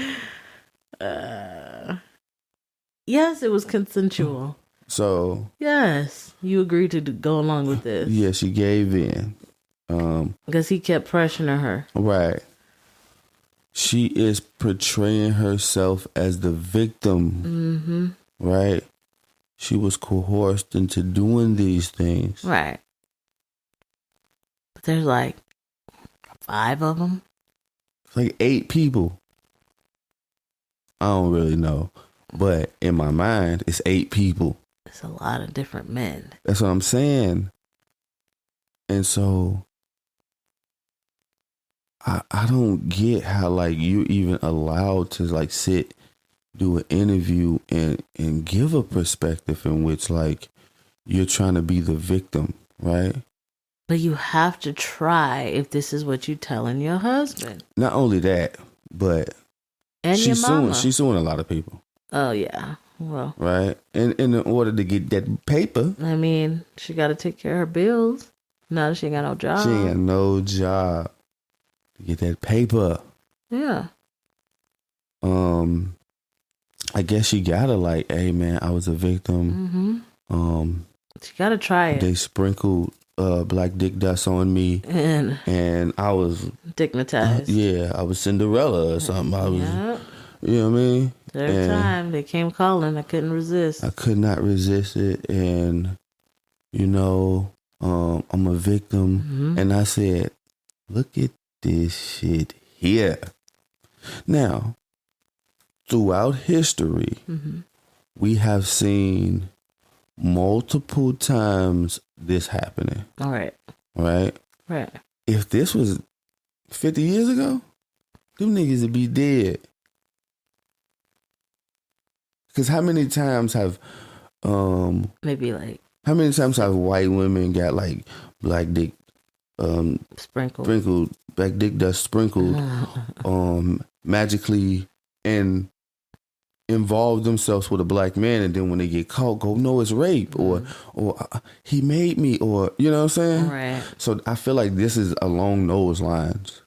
Yes, it was consensual. So. Yes, you agreed to go along with this. Yeah, she gave in. Because he kept pressuring her. Right. She is portraying herself as the victim. Mm-hmm. Right. She was coerced into doing these things. Right. But there's like 5 of them. It's like 8 people. I don't really know. But in my mind, it's 8 people. It's a lot of different men. That's what I'm saying. And so I don't get how like you even allowed to like sit, do an interview and give a perspective in which like you're trying to be the victim, right? But you have to try if this is what you're telling your husband. Not only that, but and your mama. She's suing a lot of people. Oh yeah, well, right. And in order to get that paper, I mean, she got to take care of her bills. No, she ain't got no job. She ain't got no job to get that paper. Yeah. I guess she gotta like, hey man, I was a victim. Mm-hmm. She gotta try it. They sprinkled black dick dust on me, and I was dignitized. Yeah, I was Cinderella or something. I was, you know what I mean. Every time they came calling, I couldn't resist. I could not resist it, and I'm a victim, and I said, look at this shit here. Now, throughout history, we have seen multiple times this happening. All right. Right? Right. If this was 50 years ago, them niggas would be dead. Because how many times have maybe like how many times have white women got like black dick sprinkled black dick dust sprinkled magically and involve themselves with a black man, and then when they get caught go, no, it's rape or he made me, or you know what I'm saying? Right. So I feel like this is along those lines.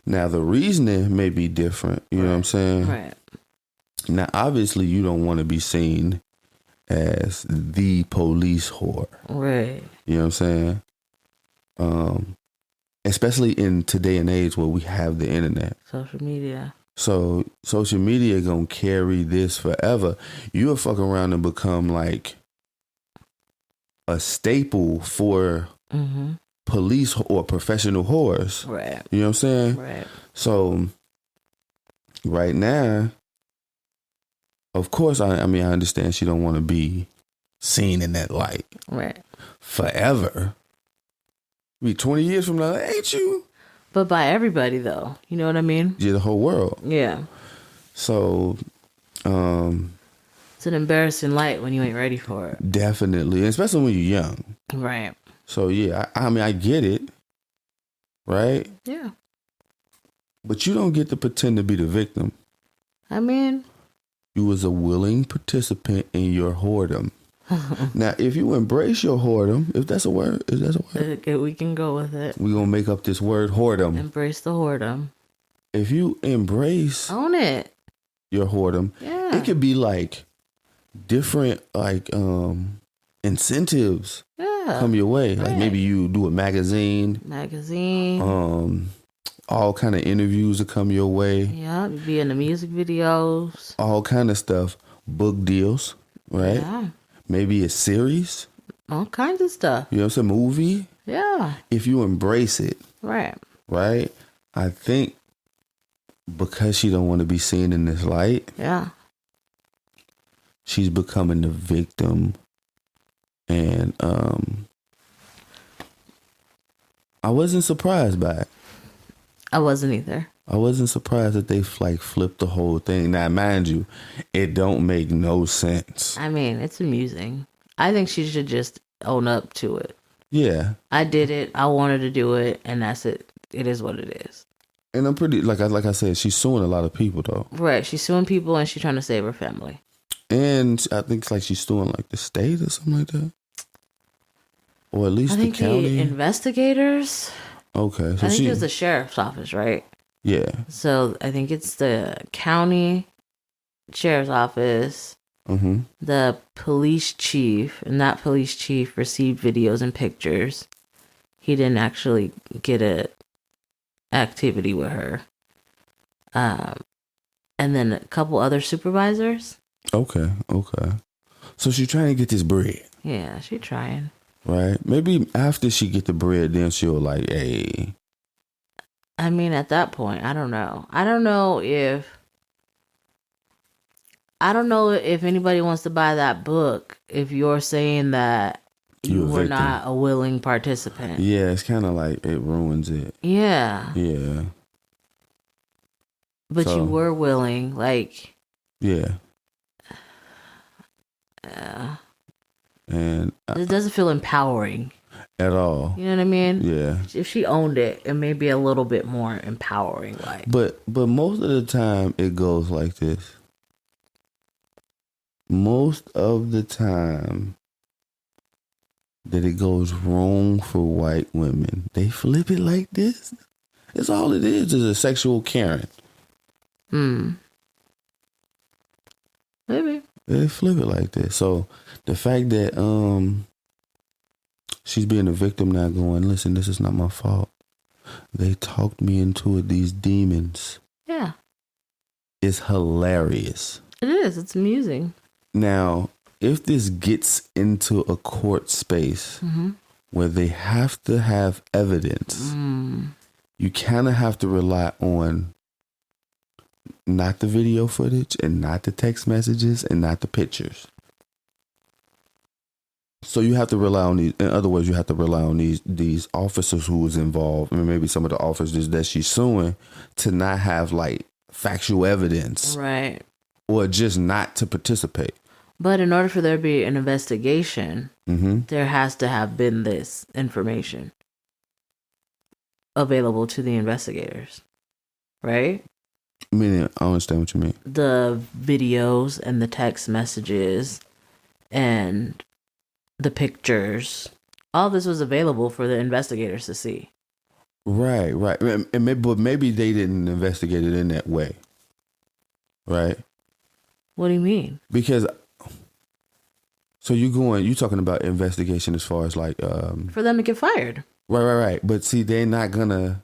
Now the reasoning may be different, you know what I'm saying? Right. Now obviously you don't want to be seen as the police whore. Right. You know what I'm saying? Especially in today and age where we have the internet. Social media. So social media gonna carry this forever. You'll fuck around and become like a staple for police or professional whores. Right. You know what I'm saying? Right. So right now, of course, I mean, I understand she don't want to be seen in that light. Right. Forever. Be 20 years from now, ain't you? But by everybody, though. You know what I mean? Yeah, the whole world. Yeah. So, it's an embarrassing light when you ain't ready for it. Definitely. Especially when you're young. Right. So, yeah, I mean, I get it. Right? Yeah. But you don't get to pretend to be the victim. I mean... You was a willing participant in your whoredom. Now, if you embrace your whoredom, if that's a word, okay, we can go with it. We're going to make up this word, whoredom. Embrace the whoredom. If you embrace... Own it. Your whoredom. Yeah. It could be like different like incentives come your way. Right. Like maybe you do a magazine. All kind of interviews that come your way. Yeah, you be in the music videos. All kind of stuff. Book deals, right? Yeah. Maybe a series. All kinds of stuff. You know what I'm saying? Movie. Yeah. If you embrace it. Right. Right? I think because she don't want to be seen in this light. Yeah. She's becoming the victim. And I wasn't surprised by it. I wasn't either. I wasn't surprised that they like flipped the whole thing. Now, mind you, it don't make no sense. I mean, it's amusing. I think she should just own up to it. Yeah. I did it. I wanted to do it, and that's it. It is what it is. And I'm pretty like I said, she's suing a lot of people though. Right. She's suing people, and she's trying to save her family. And I think it's like she's suing like the state or something like that, or at least I think the county. the investigators. Okay, so I think it was the sheriff's office, right? Yeah. So I think it's the county sheriff's office, the police chief, and that police chief received videos and pictures. He didn't actually get a activity with her. And then a couple other supervisors. Okay. So she's trying to get this bread. Yeah, she trying. Right. Maybe after she get the bread, then she'll like, hey. I mean, at that point, I don't know. I don't know if anybody wants to buy that book if you're saying that you were not a willing participant. Yeah, it's kind of like it ruins it. Yeah. Yeah. But you were willing, like. Yeah. And it doesn't feel empowering at all. You know what I mean? Yeah. If she owned it, it may be a little bit more empowering. Like, but most of the time it goes like this. Most of the time that it goes wrong for white women, they flip it like this. It's all it is a sexual Karen. Maybe. They flip it like this. So the fact that she's being a victim now going, listen, this is not my fault. They talked me into it, these demons. Yeah. It's hilarious. It is. It's amusing. Now, if this gets into a court space where they have to have evidence, you kind of have to rely on not the video footage and not the text messages and not the pictures. So you have to rely on these. In other words, you have to rely on these officers who was involved, and maybe some of the officers that she's suing, to not have like factual evidence, right, or just not to participate. But in order for there to be an investigation, there has to have been this information available to the investigators, right? Meaning, I understand what you mean. The videos and the text messages and the pictures, all this was available for the investigators to see. Right. And maybe they didn't investigate it in that way. Right? What do you mean? Because, so you talking about investigation as far as like... for them to get fired. Right. But see, they're not gonna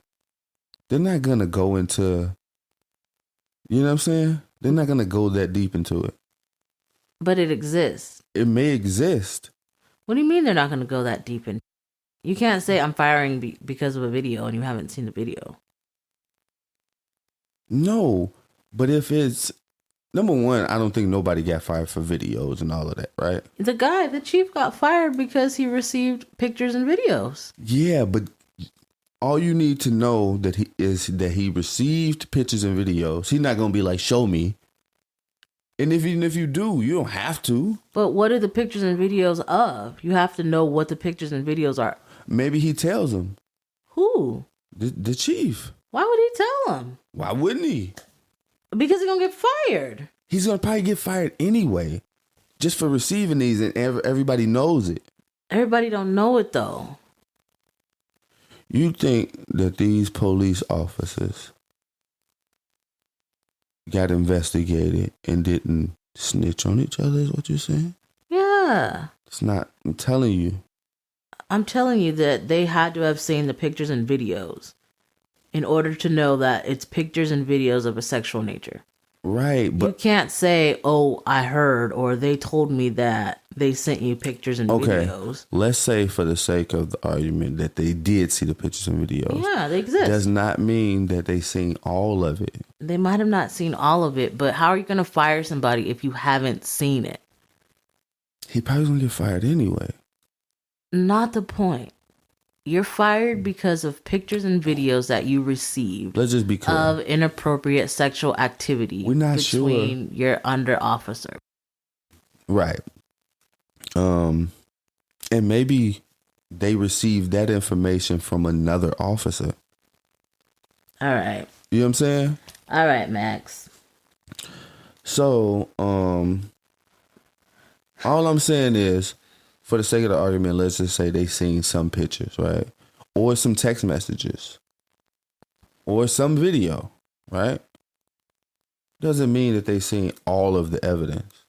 go into... You know what I'm saying? They're not going to go that deep into it. But it exists. It may exist. What do you mean they're not going to go that deep in? You can't say I'm firing because of a video and you haven't seen the video. No, but if it's... Number one, I don't think nobody got fired for videos and all of that, right? The chief got fired because he received pictures and videos. Yeah, but... All you need to know that he received pictures and videos. He's not gonna be like, show me. And even if you do, you don't have to. But what are the pictures and videos of? You have to know what the pictures and videos are. Maybe he tells them. Who? The chief. Why would he tell them? Why wouldn't he? Because he's gonna get fired. He's gonna probably get fired anyway, just for receiving these, and everybody knows it. Everybody don't know it though. You think that these police officers got investigated and didn't snitch on each other, is what you're saying? Yeah. It's not, I'm telling you that they had to have seen the pictures and videos in order to know that it's pictures and videos of a sexual nature. Right, but... You can't say, oh, I heard, or they told me that they sent you pictures and videos. Let's say for the sake of the argument that they did see the pictures and videos. Yeah, they exist. Does not mean that they seen all of it. They might have not seen all of it, but how are you going to fire somebody if you haven't seen it? He probably going to get fired anyway. Not the point. You're fired because of pictures and videos that you received. Let's just be clear. Of inappropriate sexual activity. We're not between your under officer. Right. And maybe they received that information from another officer. All right. You know what I'm saying? All right, Max. So, all I'm saying is, for the sake of the argument, let's just say they seen some pictures, right? Or some text messages. Or some video, right? Doesn't mean that they seen all of the evidence.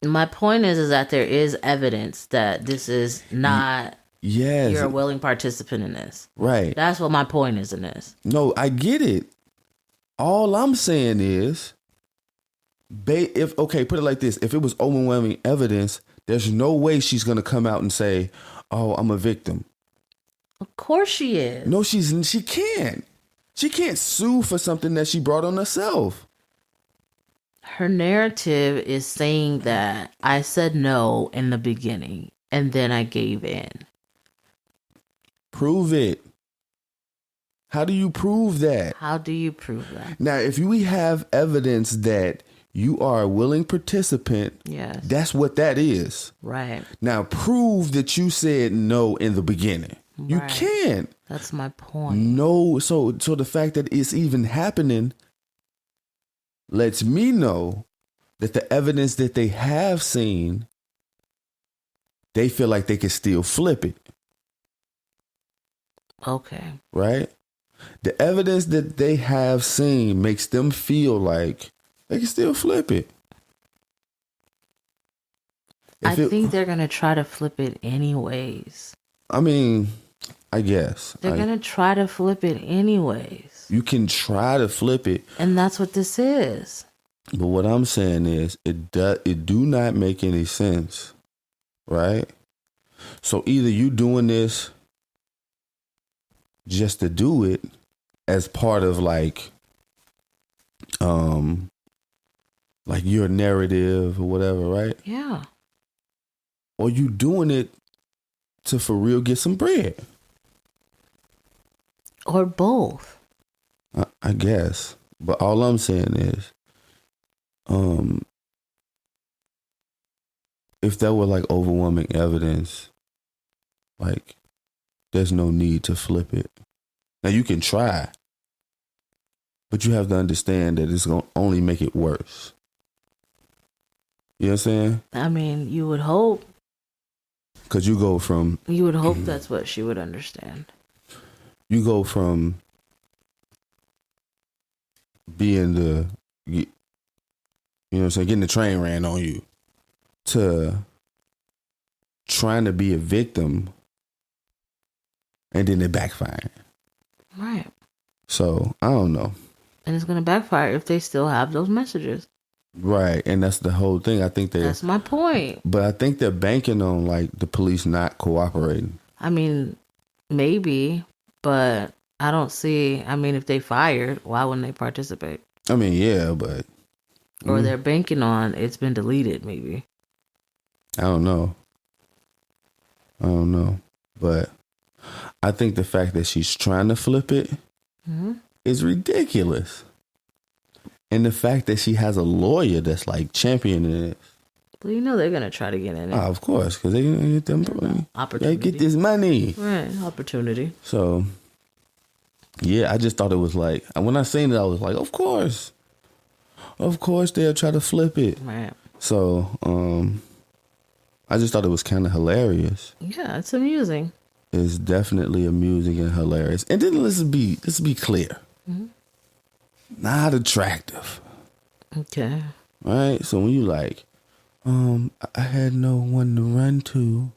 My point is that there is evidence that this is not... Yes. You're a willing participant in this. Right. That's what my point is in this. No, I get it. All I'm saying is, put it like this. If it was overwhelming evidence, there's no way she's going to come out and say, oh, I'm a victim. Of course she is. No, she can't. She can't sue for something that she brought on herself. Her narrative is saying that I said no in the beginning and then I gave in. Prove it. How do you prove that? How do you prove that? Now, if we have evidence that you are a willing participant, yes, that's what that is. Right. Now, prove that you said no in the beginning. Right. You can't. That's my point. No, so the fact that it's even happening lets me know that the evidence that they have seen, they feel like they can still flip it. Okay. Right? The evidence that they have seen makes them feel like they can still flip it. I think they're going to try to flip it anyways. I mean, I guess. They're going to try to flip it anyways. You can try to flip it. And that's what this is. But what I'm saying is it do not make any sense. Right? So either you doing this just to do it as part of like your narrative or whatever, right? Yeah. Or you doing it to for real get some bread. Or both. I guess. But all I'm saying is, if that were like overwhelming evidence, like there's no need to flip it. Now you can try, but you have to understand that it's going to only make it worse. You know what I'm saying? I mean, you would hope. Because you go from... You would hope that's what she would understand. You go from being the... You know what I'm saying? Getting the train ran on you to trying to be a victim and then it backfired. Right. So, I don't know. And it's going to backfire if they still have those messages. Right. And that's the whole thing. I think that's my point. But I think they're banking on like the police not cooperating. I mean, maybe, but I don't see, I mean, if they fired, why wouldn't they participate? I mean, yeah, but... Or they're banking on it's been deleted, maybe. I don't know. But I think the fact that she's trying to flip it is ridiculous. And the fact that she has a lawyer that's like championing it. Well, you know they're going to try to get in it. Oh, of course, because they're going to get them opportunity. They get this money. Right, opportunity. So, yeah, I just thought it was like, when I seen it, I was like, of course. Of course they'll try to flip it. Right. So, I just thought it was kind of hilarious. Yeah, it's amusing. It's definitely amusing and hilarious. And then let's be clear. Mm-hmm. Not attractive. Okay. Right? So when you like, I had no one to run to.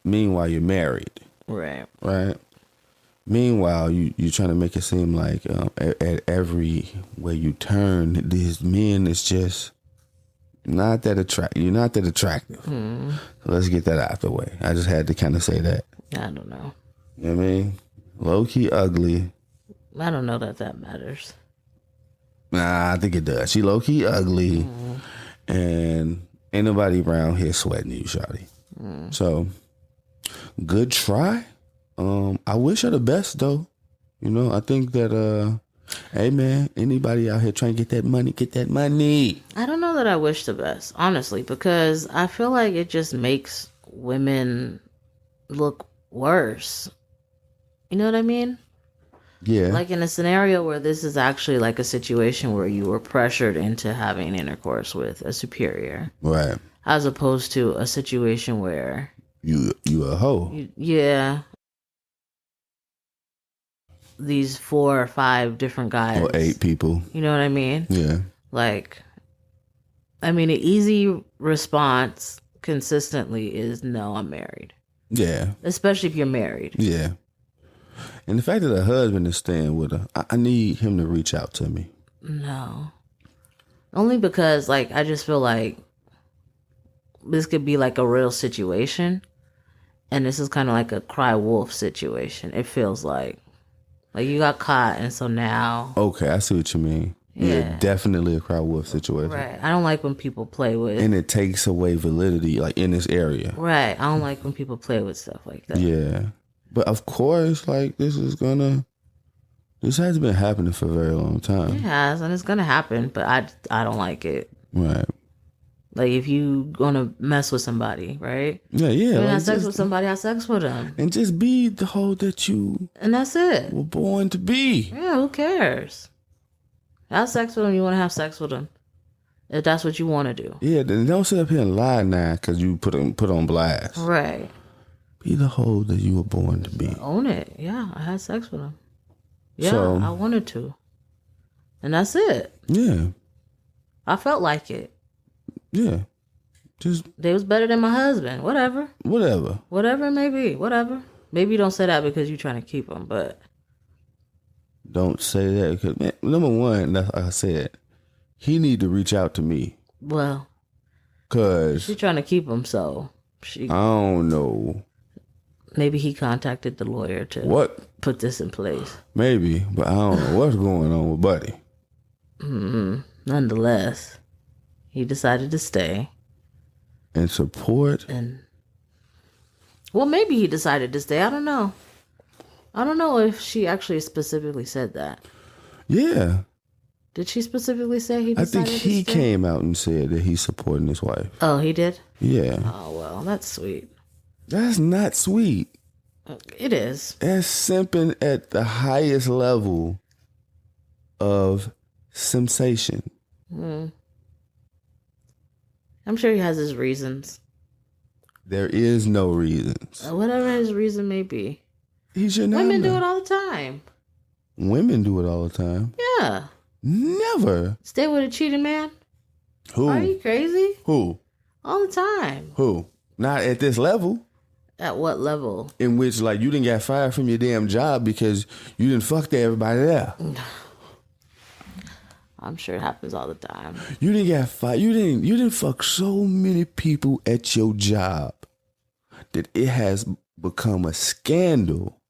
Meanwhile, you're married. Right. Right? Meanwhile, you're trying to make it seem like at every way you turn, these men is just not that attractive. You're not that attractive. So let's get that out the way. I just had to kind of say that. I don't know. You know what I mean? Low-key ugly. I don't know that matters. Nah, I think it does. She low-key ugly. And ain't nobody around here sweating you, shawty. So, good try. I wish her the best though. You know, I think that hey man, anybody out here trying to get that money, get that money. I don't know that I wish the best, honestly, because I feel like it just makes women look worse. You know what I mean? Yeah. Like in a scenario where this is actually like a situation where you were pressured into having intercourse with a superior. Right. As opposed to a situation where you a hoe. Yeah. These 4 or 5 different guys. Or 8 people. You know what I mean? Yeah. Like, I mean, an easy response consistently is no, I'm married. Yeah. Especially if you're married. Yeah. And the fact that her husband is staying with her, I need him to reach out to me. No. Only because, like, I just feel like this could be like a real situation. And this is kind of like a cry wolf situation. It feels like you got caught, and so now. Okay, I see what you mean. Yeah, definitely a cry wolf situation. Right. I don't like when people play with. And it takes away validity, like in this area. Right. I don't like when people play with stuff like that. Yeah. But of course, like this has been happening for a very long time. It has, and it's gonna happen, but I don't like it. Right. Like if you gonna mess with somebody, right? Yeah. You like have sex with somebody, have sex with them. And just be the hoe that you and that's it. were born to be. Yeah, who cares? Have sex with them, you wanna have sex with them. If that's what you wanna do. Yeah, then don't sit up here and lie now because you put on blast. Right. Be the hoe that you were born to be. Own it. Yeah, I had sex with him. Yeah, So, I wanted to. And that's it. Yeah. I felt like it. Yeah. Just. They was better than my husband. Whatever. Whatever it may be. Whatever. Maybe you don't say that because you're trying to keep them, but. Don't say that because, man, number one, like I said, he need to reach out to me. Well. Because. She's trying to keep him, so. I don't know. Maybe he contacted the lawyer to put this in place. Maybe, but I don't know what's going on with Buddy. Nonetheless, he decided to stay. And support? Well, maybe he decided to stay. I don't know. I don't know if she actually specifically said that. Yeah. Did she specifically say he decided to stay? I think he came out and said that he's supporting his wife. Oh, he did? Yeah. Oh, well, that's sweet. That's not sweet. It is. That's simping at the highest level of sensation. I'm sure he has his reasons. There is no reasons. Whatever his reason may be. He should not. Women do it all the time. Women do it all the time. Yeah. Never. Stay with a cheating man? Who? Are you crazy? Who? All the time. Who? Not at this level. At what level? In which, like, you didn't get fired from your damn job because you didn't fuck everybody there. I'm sure it happens all the time. You didn't get fired. You didn't fuck so many people at your job that it has become a scandal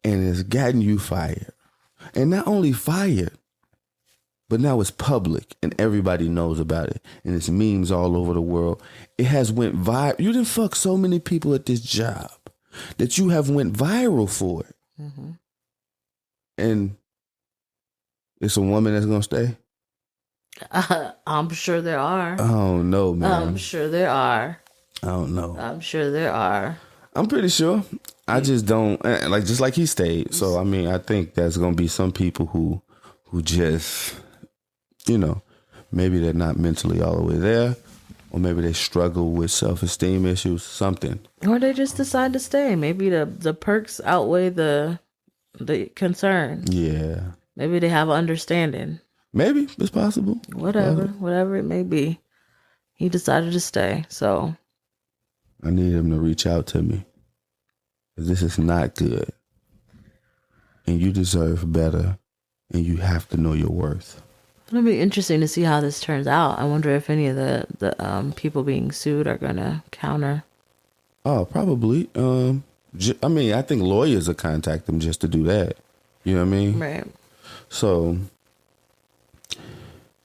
and has gotten you fired. And not only fired, but now it's public and everybody knows about it. And it's memes all over the world. It has went viral. You didn't fuck so many people at this job that you have went viral for it. Mm-hmm. And it's a woman that's going to stay? I'm sure there are. I don't know, man. I'm sure there are. I don't know. I'm sure there are. I'm pretty sure. I just don't, like, just like he stayed. So, I mean, I think there's going to be some people who just, you know, maybe they're not mentally all the way there, or maybe they struggle with self-esteem issues, something. Or they just decide to stay. Maybe the perks outweigh the concern. Yeah. Maybe they have an understanding. Maybe. It's possible. Whatever it may be. He decided to stay, so. I need him to reach out to me. This is not good. And you deserve better. And you have to know your worth. It'll be interesting to see how this turns out. I wonder if any of the people being sued are going to counter. Oh, probably. I mean, I think lawyers will contact them just to do that. You know what I mean? Right. So,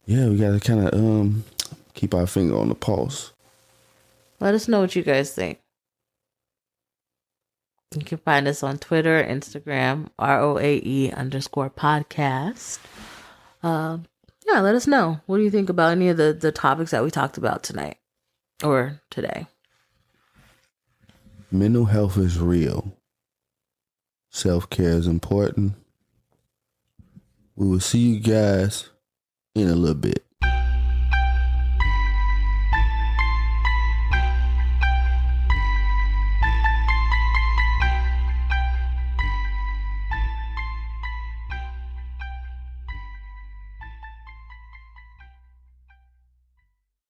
yeah, we got to kind of keep our finger on the pulse. Let us know what you guys think. You can find us on Twitter, Instagram, ROAE_podcast. Yeah, let us know. What do you think about any of the topics that we talked about tonight or today? Mental health is real. Self-care is important. We will see you guys in a little bit.